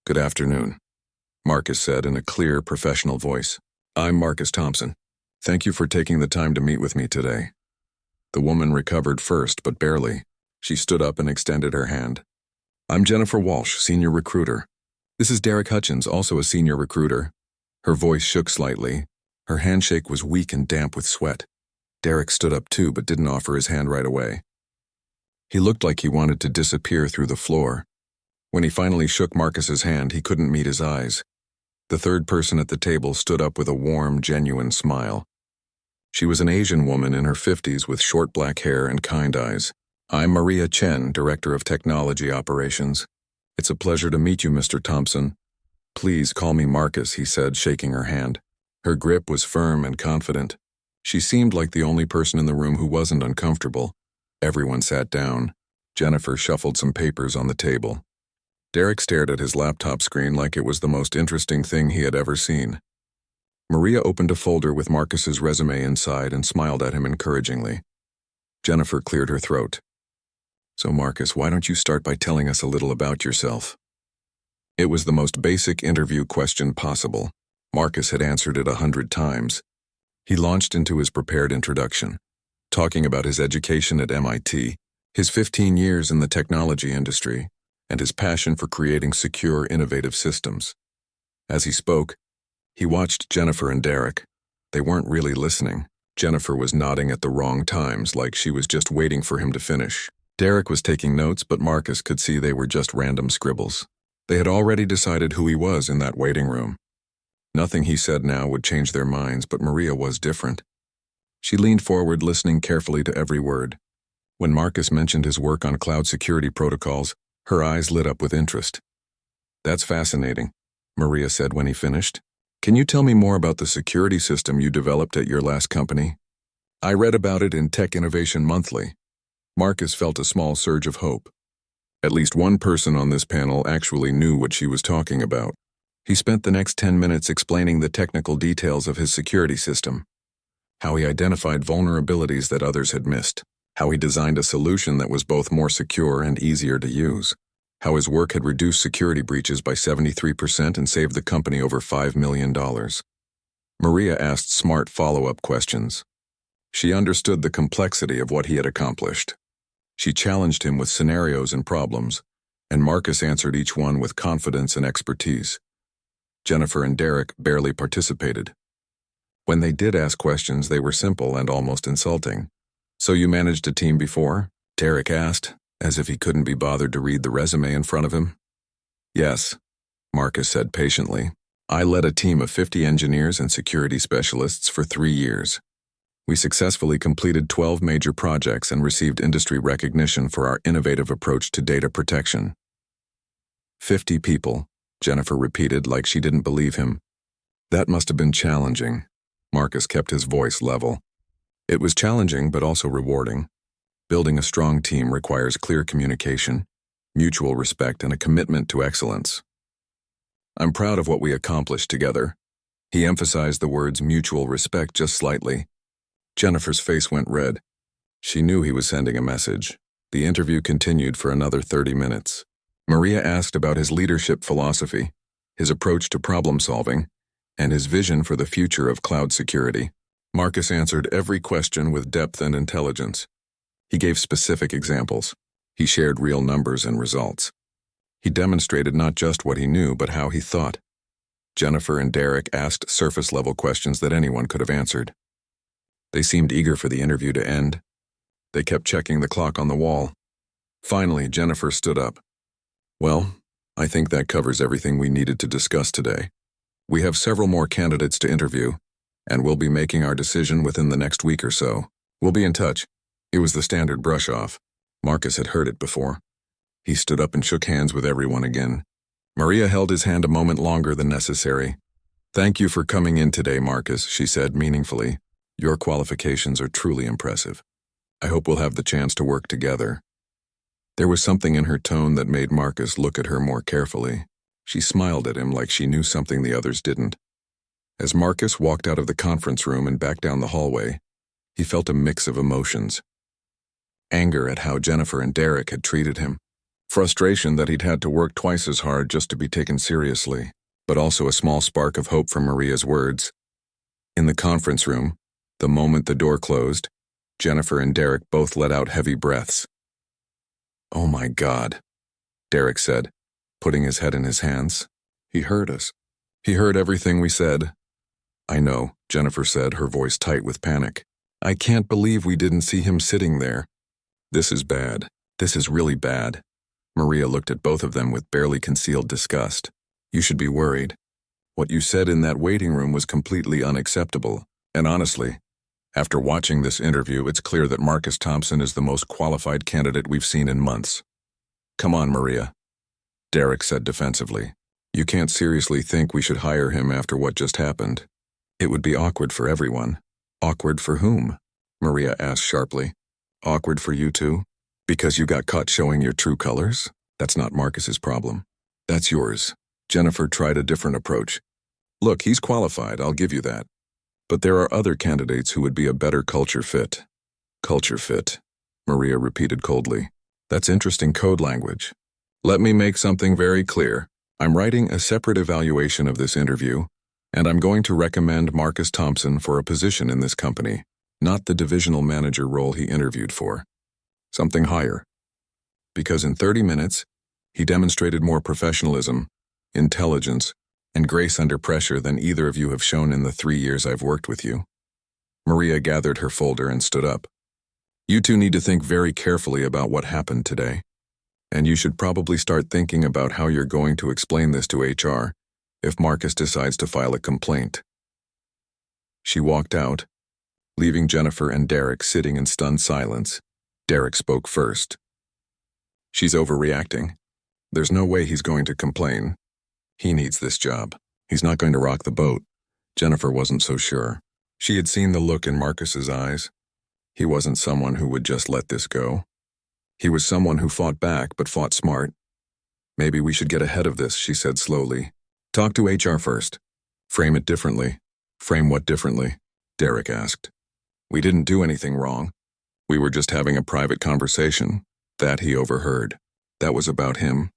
"Good afternoon," Marcus said in a clear, professional voice. "I'm Marcus Thompson. Thank you for taking the time to meet with me today." The woman recovered first, but barely. She stood up and extended her hand. "I'm Jennifer Walsh, senior recruiter. This is Derek Hutchins, also a senior recruiter." Her voice shook slightly. Her handshake was weak and damp with sweat. Derek stood up too, but didn't offer his hand right away. He looked like he wanted to disappear through the floor. When he finally shook Marcus's hand, he couldn't meet his eyes. The third person at the table stood up with a warm, genuine smile. She was an Asian woman in her 50s with short black hair and kind eyes. "I'm Maria Chen, Director of Technology Operations. It's a pleasure to meet you, Mr. Thompson. Please call me Marcus," he said, shaking her hand. Her grip was firm and confident. She seemed like the only person in the room who wasn't uncomfortable. Everyone sat down. Jennifer shuffled some papers on the table. Derek stared at his laptop screen like it was the most interesting thing he had ever seen. Maria opened a folder with Marcus's resume inside and smiled at him encouragingly. Jennifer cleared her throat. "So Marcus, why don't you start by telling us a little about yourself?" It was the most basic interview question possible. Marcus had answered it 100 times. He launched into his prepared introduction, talking about his education at MIT, his 15 years in the technology industry, and his passion for creating secure, innovative systems. As he spoke, he watched Jennifer and Derek. They weren't really listening. Jennifer was nodding at the wrong times, like she was just waiting for him to finish. Derek was taking notes, but Marcus could see they were just random scribbles. They had already decided who he was in that waiting room. Nothing he said now would change their minds, but Maria was different. She leaned forward, listening carefully to every word. When Marcus mentioned his work on cloud security protocols, her eyes lit up with interest. "That's fascinating," Maria said when he finished. "Can you tell me more about the security system you developed at your last company?" "I read about it in Tech Innovation Monthly." Marcus felt a small surge of hope. At least one person on this panel actually knew what she was talking about. He spent the next 10 minutes explaining the technical details of his security system, how he identified vulnerabilities that others had missed, how he designed a solution that was both more secure and easier to use, how his work had reduced security breaches by 73% and saved the company over $5 million. Maria asked smart follow-up questions. She understood the complexity of what he had accomplished. She challenged him with scenarios and problems, and Marcus answered each one with confidence and expertise. Jennifer and Derek barely participated. When they did ask questions, they were simple and almost insulting. "So you managed a team before?" Derek asked, as if he couldn't be bothered to read the resume in front of him. "Yes," Marcus said patiently. "I led a team of 50 engineers and security specialists for 3 years. We successfully completed 12 major projects and received industry recognition for our innovative approach to data protection." 50 people, Jennifer repeated like she didn't believe him. "That must have been challenging." Marcus kept his voice level. "It was challenging, but also rewarding. Building a strong team requires clear communication, mutual respect, and a commitment to excellence. I'm proud of what we accomplished together." He emphasized the words mutual respect just slightly. Jennifer's face went red. She knew he was sending a message. The interview continued for another 30 minutes. Maria asked about his leadership philosophy, his approach to problem solving, and his vision for the future of cloud security. Marcus answered every question with depth and intelligence. He gave specific examples. He shared real numbers and results. He demonstrated not just what he knew, but how he thought. Jennifer and Derek asked surface-level questions that anyone could have answered. They seemed eager for the interview to end. They kept checking the clock on the wall. Finally, Jennifer stood up. "Well, I think that covers everything we needed to discuss today. We have several more candidates to interview, and we'll be making our decision within the next week or so. We'll be in touch." It was the standard brush-off. Marcus had heard it before. He stood up and shook hands with everyone again. Maria held his hand a moment longer than necessary. "Thank you for coming in today, Marcus," she said meaningfully. "Your qualifications are truly impressive. I hope we'll have the chance to work together." There was something in her tone that made Marcus look at her more carefully. She smiled at him like she knew something the others didn't. As Marcus walked out of the conference room and back down the hallway, he felt a mix of emotions. Anger at how Jennifer and Derek had treated him, frustration that he'd had to work twice as hard just to be taken seriously, but also a small spark of hope from Maria's words. In the conference room, the moment the door closed, Jennifer and Derek both let out heavy breaths. "Oh my God," Derek said, putting his head in his hands. "He heard us. He heard everything we said." "I know," Jennifer said, her voice tight with panic. "I can't believe we didn't see him sitting there. This is bad. This is really bad." Maria looked at both of them with barely concealed disgust. "You should be worried. What you said in that waiting room was completely unacceptable, and honestly, after watching this interview, it's clear that Marcus Thompson is the most qualified candidate we've seen in months." "Come on, Maria," Derek said defensively. "You can't seriously think we should hire him after what just happened. It would be awkward for everyone." "Awkward for whom?" Maria asked sharply. "Awkward for you two? Because you got caught showing your true colors? That's not Marcus's problem. That's yours." Jennifer tried a different approach. "Look, he's qualified, I'll give you that. But there are other candidates who would be a better culture fit." "Culture fit," Maria repeated coldly. "That's interesting code language. Let me make something very clear. I'm writing a separate evaluation of this interview, and I'm going to recommend Marcus Thompson for a position in this company, not the divisional manager role he interviewed for. Something higher. Because in 30 minutes, he demonstrated more professionalism, intelligence, and grace under pressure than either of you have shown in the 3 years I've worked with you." Maria gathered her folder and stood up. "You two need to think very carefully about what happened today. And you should probably start thinking about how you're going to explain this to HR if Marcus decides to file a complaint." She walked out, leaving Jennifer and Derek sitting in stunned silence. Derek spoke first. "She's overreacting. There's no way he's going to complain. He needs this job. He's not going to rock the boat." Jennifer wasn't so sure. She had seen the look in Marcus's eyes. He wasn't someone who would just let this go. He was someone who fought back, but fought smart. "Maybe we should get ahead of this," she said slowly. "Talk to HR first. Frame it differently." "Frame what differently?" Derek asked. "We didn't do anything wrong. We were just having a private conversation. That he overheard. That was about him.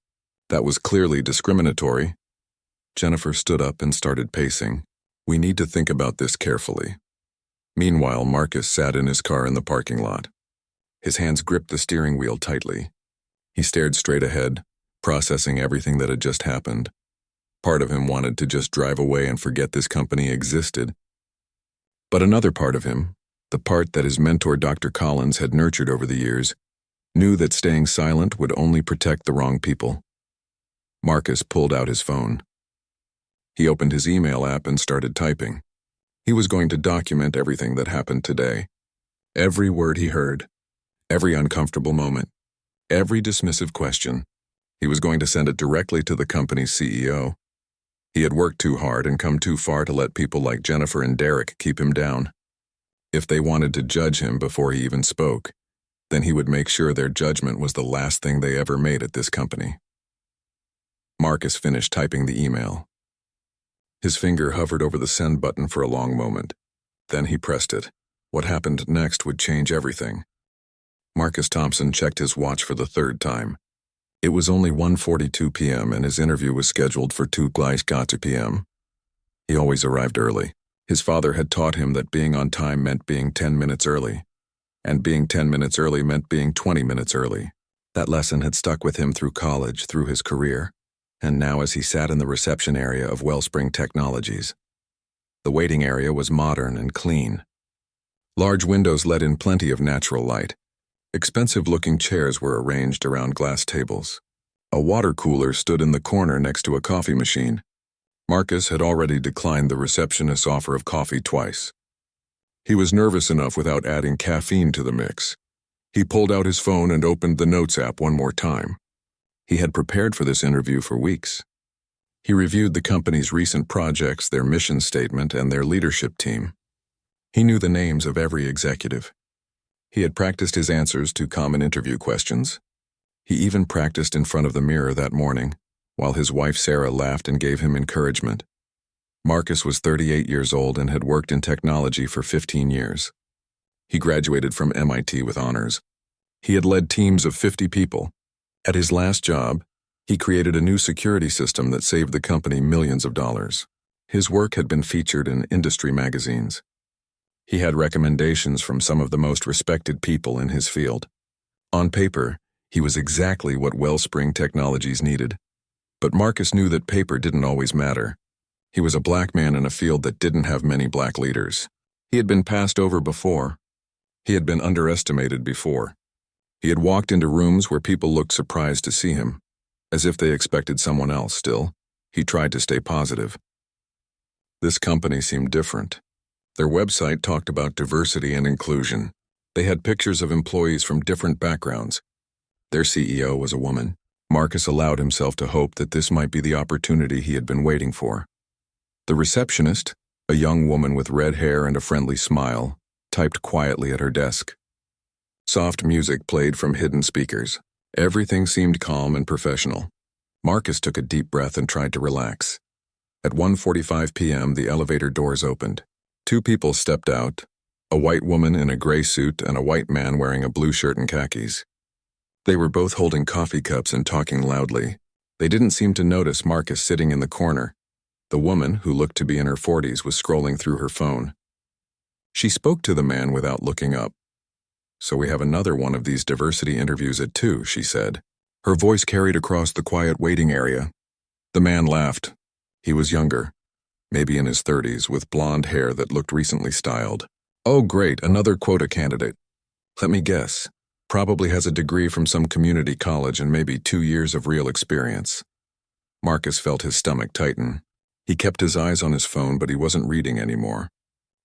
That was clearly discriminatory." Jennifer stood up and started pacing. "We need to think about this carefully." Meanwhile, Marcus sat in his car in the parking lot. His hands gripped the steering wheel tightly. He stared straight ahead, processing everything that had just happened. Part of him wanted to just drive away and forget this company existed. But another part of him, the part that his mentor Dr. Collins had nurtured over the years, knew that staying silent would only protect the wrong people. Marcus pulled out his phone. He opened his email app and started typing. He was going to document everything that happened today. Every word he heard. Every uncomfortable moment. Every dismissive question. He was going to send it directly to the company's CEO. He had worked too hard and come too far to let people like Jennifer and Derek keep him down. If they wanted to judge him before he even spoke, then he would make sure their judgment was the last thing they ever made at this company. Marcus finished typing the email. His finger hovered over the send button for a long moment. Then he pressed it. What happened next would change everything. Marcus Thompson checked his watch for the third time. It was only 1:42 p.m. and his interview was scheduled for 2:00 p.m. He always arrived early. His father had taught him that being on time meant being 10 minutes early, and being 10 minutes early meant being 20 minutes early. That lesson had stuck with him through college, through his career, and now as he sat in the reception area of Wellspring Technologies. The waiting area was modern and clean. Large windows let in plenty of natural light. Expensive-looking chairs were arranged around glass tables. A water cooler stood in the corner next to a coffee machine. Marcus had already declined the receptionist's offer of coffee twice. He was nervous enough without adding caffeine to the mix. He pulled out his phone and opened the Notes app one more time. He had prepared for this interview for weeks. He reviewed the company's recent projects, their mission statement, and their leadership team. He knew the names of every executive. He had practiced his answers to common interview questions. He even practiced in front of the mirror that morning, while his wife Sarah laughed and gave him encouragement. Marcus was 38 years old and had worked in technology for 15 years. He graduated from MIT with honors. He had led teams of 50 people. At his last job, he created a new security system that saved the company millions of dollars. His work had been featured in industry magazines. He had recommendations from some of the most respected people in his field. On paper, he was exactly what Wellspring Technologies needed. But Marcus knew that paper didn't always matter. He was a black man in a field that didn't have many black leaders. He had been passed over before. He had been underestimated before. He had walked into rooms where people looked surprised to see him, as if they expected someone else. Still, he tried to stay positive. This company seemed different. Their website talked about diversity and inclusion. They had pictures of employees from different backgrounds. Their CEO was a woman. Marcus allowed himself to hope that this might be the opportunity he had been waiting for. The receptionist, a young woman with red hair and a friendly smile, typed quietly at her desk. Soft music played from hidden speakers. Everything seemed calm and professional. Marcus took a deep breath and tried to relax. At 1:45 p.m., the elevator doors opened. Two people stepped out, a white woman in a gray suit and a white man wearing a blue shirt and khakis. They were both holding coffee cups and talking loudly. They didn't seem to notice Marcus sitting in the corner. The woman, who looked to be in her 40s, was scrolling through her phone. She spoke to the man without looking up. "So we have another one of these diversity interviews at 2, she said. Her voice carried across the quiet waiting area. The man laughed. He was younger, maybe in his 30s, with blonde hair that looked recently styled. "Oh, great, another quota candidate. Let me guess. Probably has a degree from some community college and maybe 2 years of real experience." Marcus felt his stomach tighten. He kept his eyes on his phone, but he wasn't reading anymore.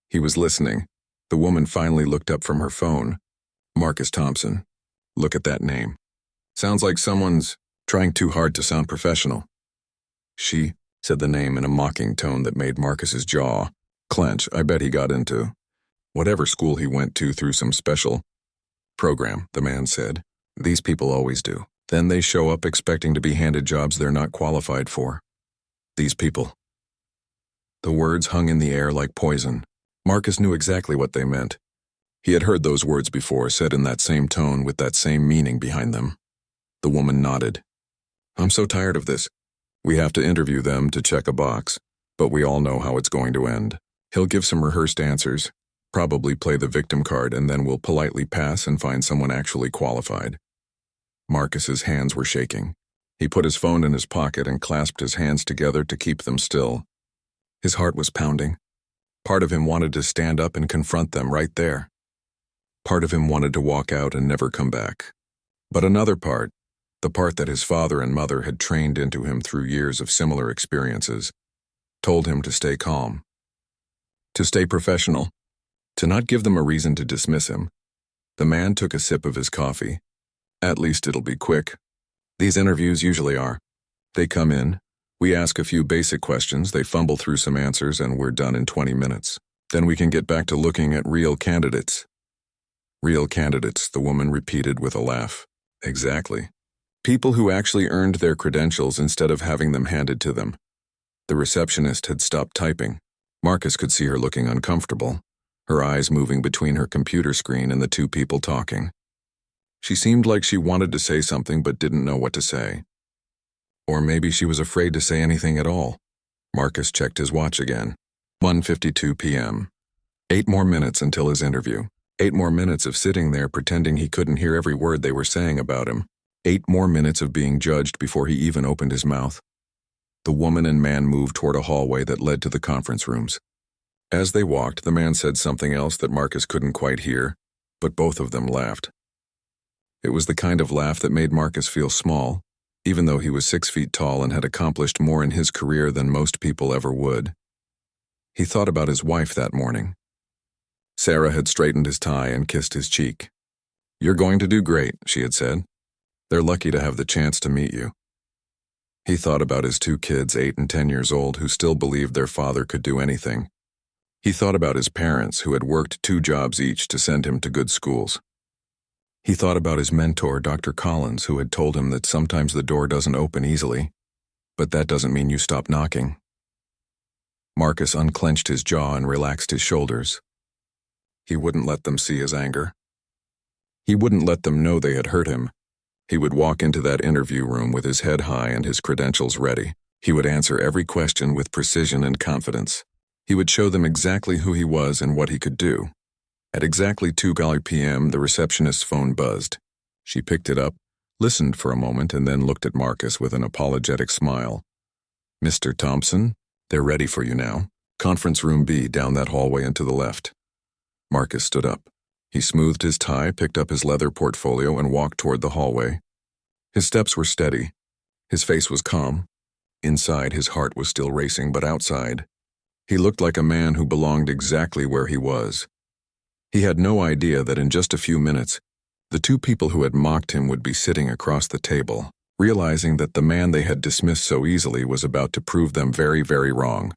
He was listening. The woman finally looked up from her phone. "Marcus Thompson. Look at that name. Sounds like someone's trying too hard to sound professional." "She," said the name in a mocking tone that made Marcus's jaw clench. "I bet he got into whatever school he went to through some special program," the man said. "These people always do. Then they show up expecting to be handed jobs they're not qualified for. These people." The words hung in the air like poison. Marcus knew exactly what they meant. He had heard those words before, said in that same tone with that same meaning behind them. The woman nodded. "I'm so tired of this. We have to interview them to check a box, but we all know how it's going to end. He'll give some rehearsed answers, probably play the victim card, and then we'll politely pass and find someone actually qualified." Marcus's hands were shaking. He put his phone in his pocket and clasped his hands together to keep them still. His heart was pounding. Part of him wanted to stand up and confront them right there. Part of him wanted to walk out and never come back. But another part, the part that his father and mother had trained into him through years of similar experiences, told him to stay calm, to stay professional, to not give them a reason to dismiss him. The man took a sip of his coffee. "At least it'll be quick. These interviews usually are. They come in, we ask a few basic questions, they fumble through some answers, and we're done in 20 minutes. Then we can get back to looking at real candidates." "Real candidates," the woman repeated with a laugh. "Exactly. People who actually earned their credentials instead of having them handed to them." The receptionist had stopped typing. Marcus could see her looking uncomfortable, her eyes moving between her computer screen and the two people talking. She seemed like she wanted to say something but didn't know what to say. Or maybe she was afraid to say anything at all. Marcus checked his watch again. 1:52 p.m. 8 more minutes until his interview. 8 more minutes of sitting there pretending he couldn't hear every word they were saying about him. 8 more minutes of being judged before he even opened his mouth. The woman and man moved toward a hallway that led to the conference rooms. As they walked, the man said something else that Marcus couldn't quite hear, but both of them laughed. It was the kind of laugh that made Marcus feel small, even though he was 6 feet tall and had accomplished more in his career than most people ever would. He thought about his wife that morning. Sarah had straightened his tie and kissed his cheek. "You're going to do great," she had said. "They're lucky to have the chance to meet you." He thought about his 2 kids, 8 and 10 years old, who still believed their father could do anything. He thought about his parents, who had worked 2 jobs each to send him to good schools. He thought about his mentor, Dr. Collins, who had told him that sometimes the door doesn't open easily, but that doesn't mean you stop knocking. Marcus unclenched his jaw and relaxed his shoulders. He wouldn't let them see his anger. He wouldn't let them know they had hurt him. He would walk into that interview room with his head high and his credentials ready. He would answer every question with precision and confidence. He would show them exactly who he was and what he could do. At exactly 2 p.m., the receptionist's phone buzzed. She picked it up, listened for a moment, and then looked at Marcus with an apologetic smile. "Mr. Thompson, they're ready for you now. Conference room B, down that hallway and to the left." Marcus stood up. He smoothed his tie, picked up his leather portfolio, and walked toward the hallway. His steps were steady. His face was calm. Inside, his heart was still racing, but outside, he looked like a man who belonged exactly where he was. He had no idea that in just a few minutes, the two people who had mocked him would be sitting across the table, realizing that the man they had dismissed so easily was about to prove them very, very wrong.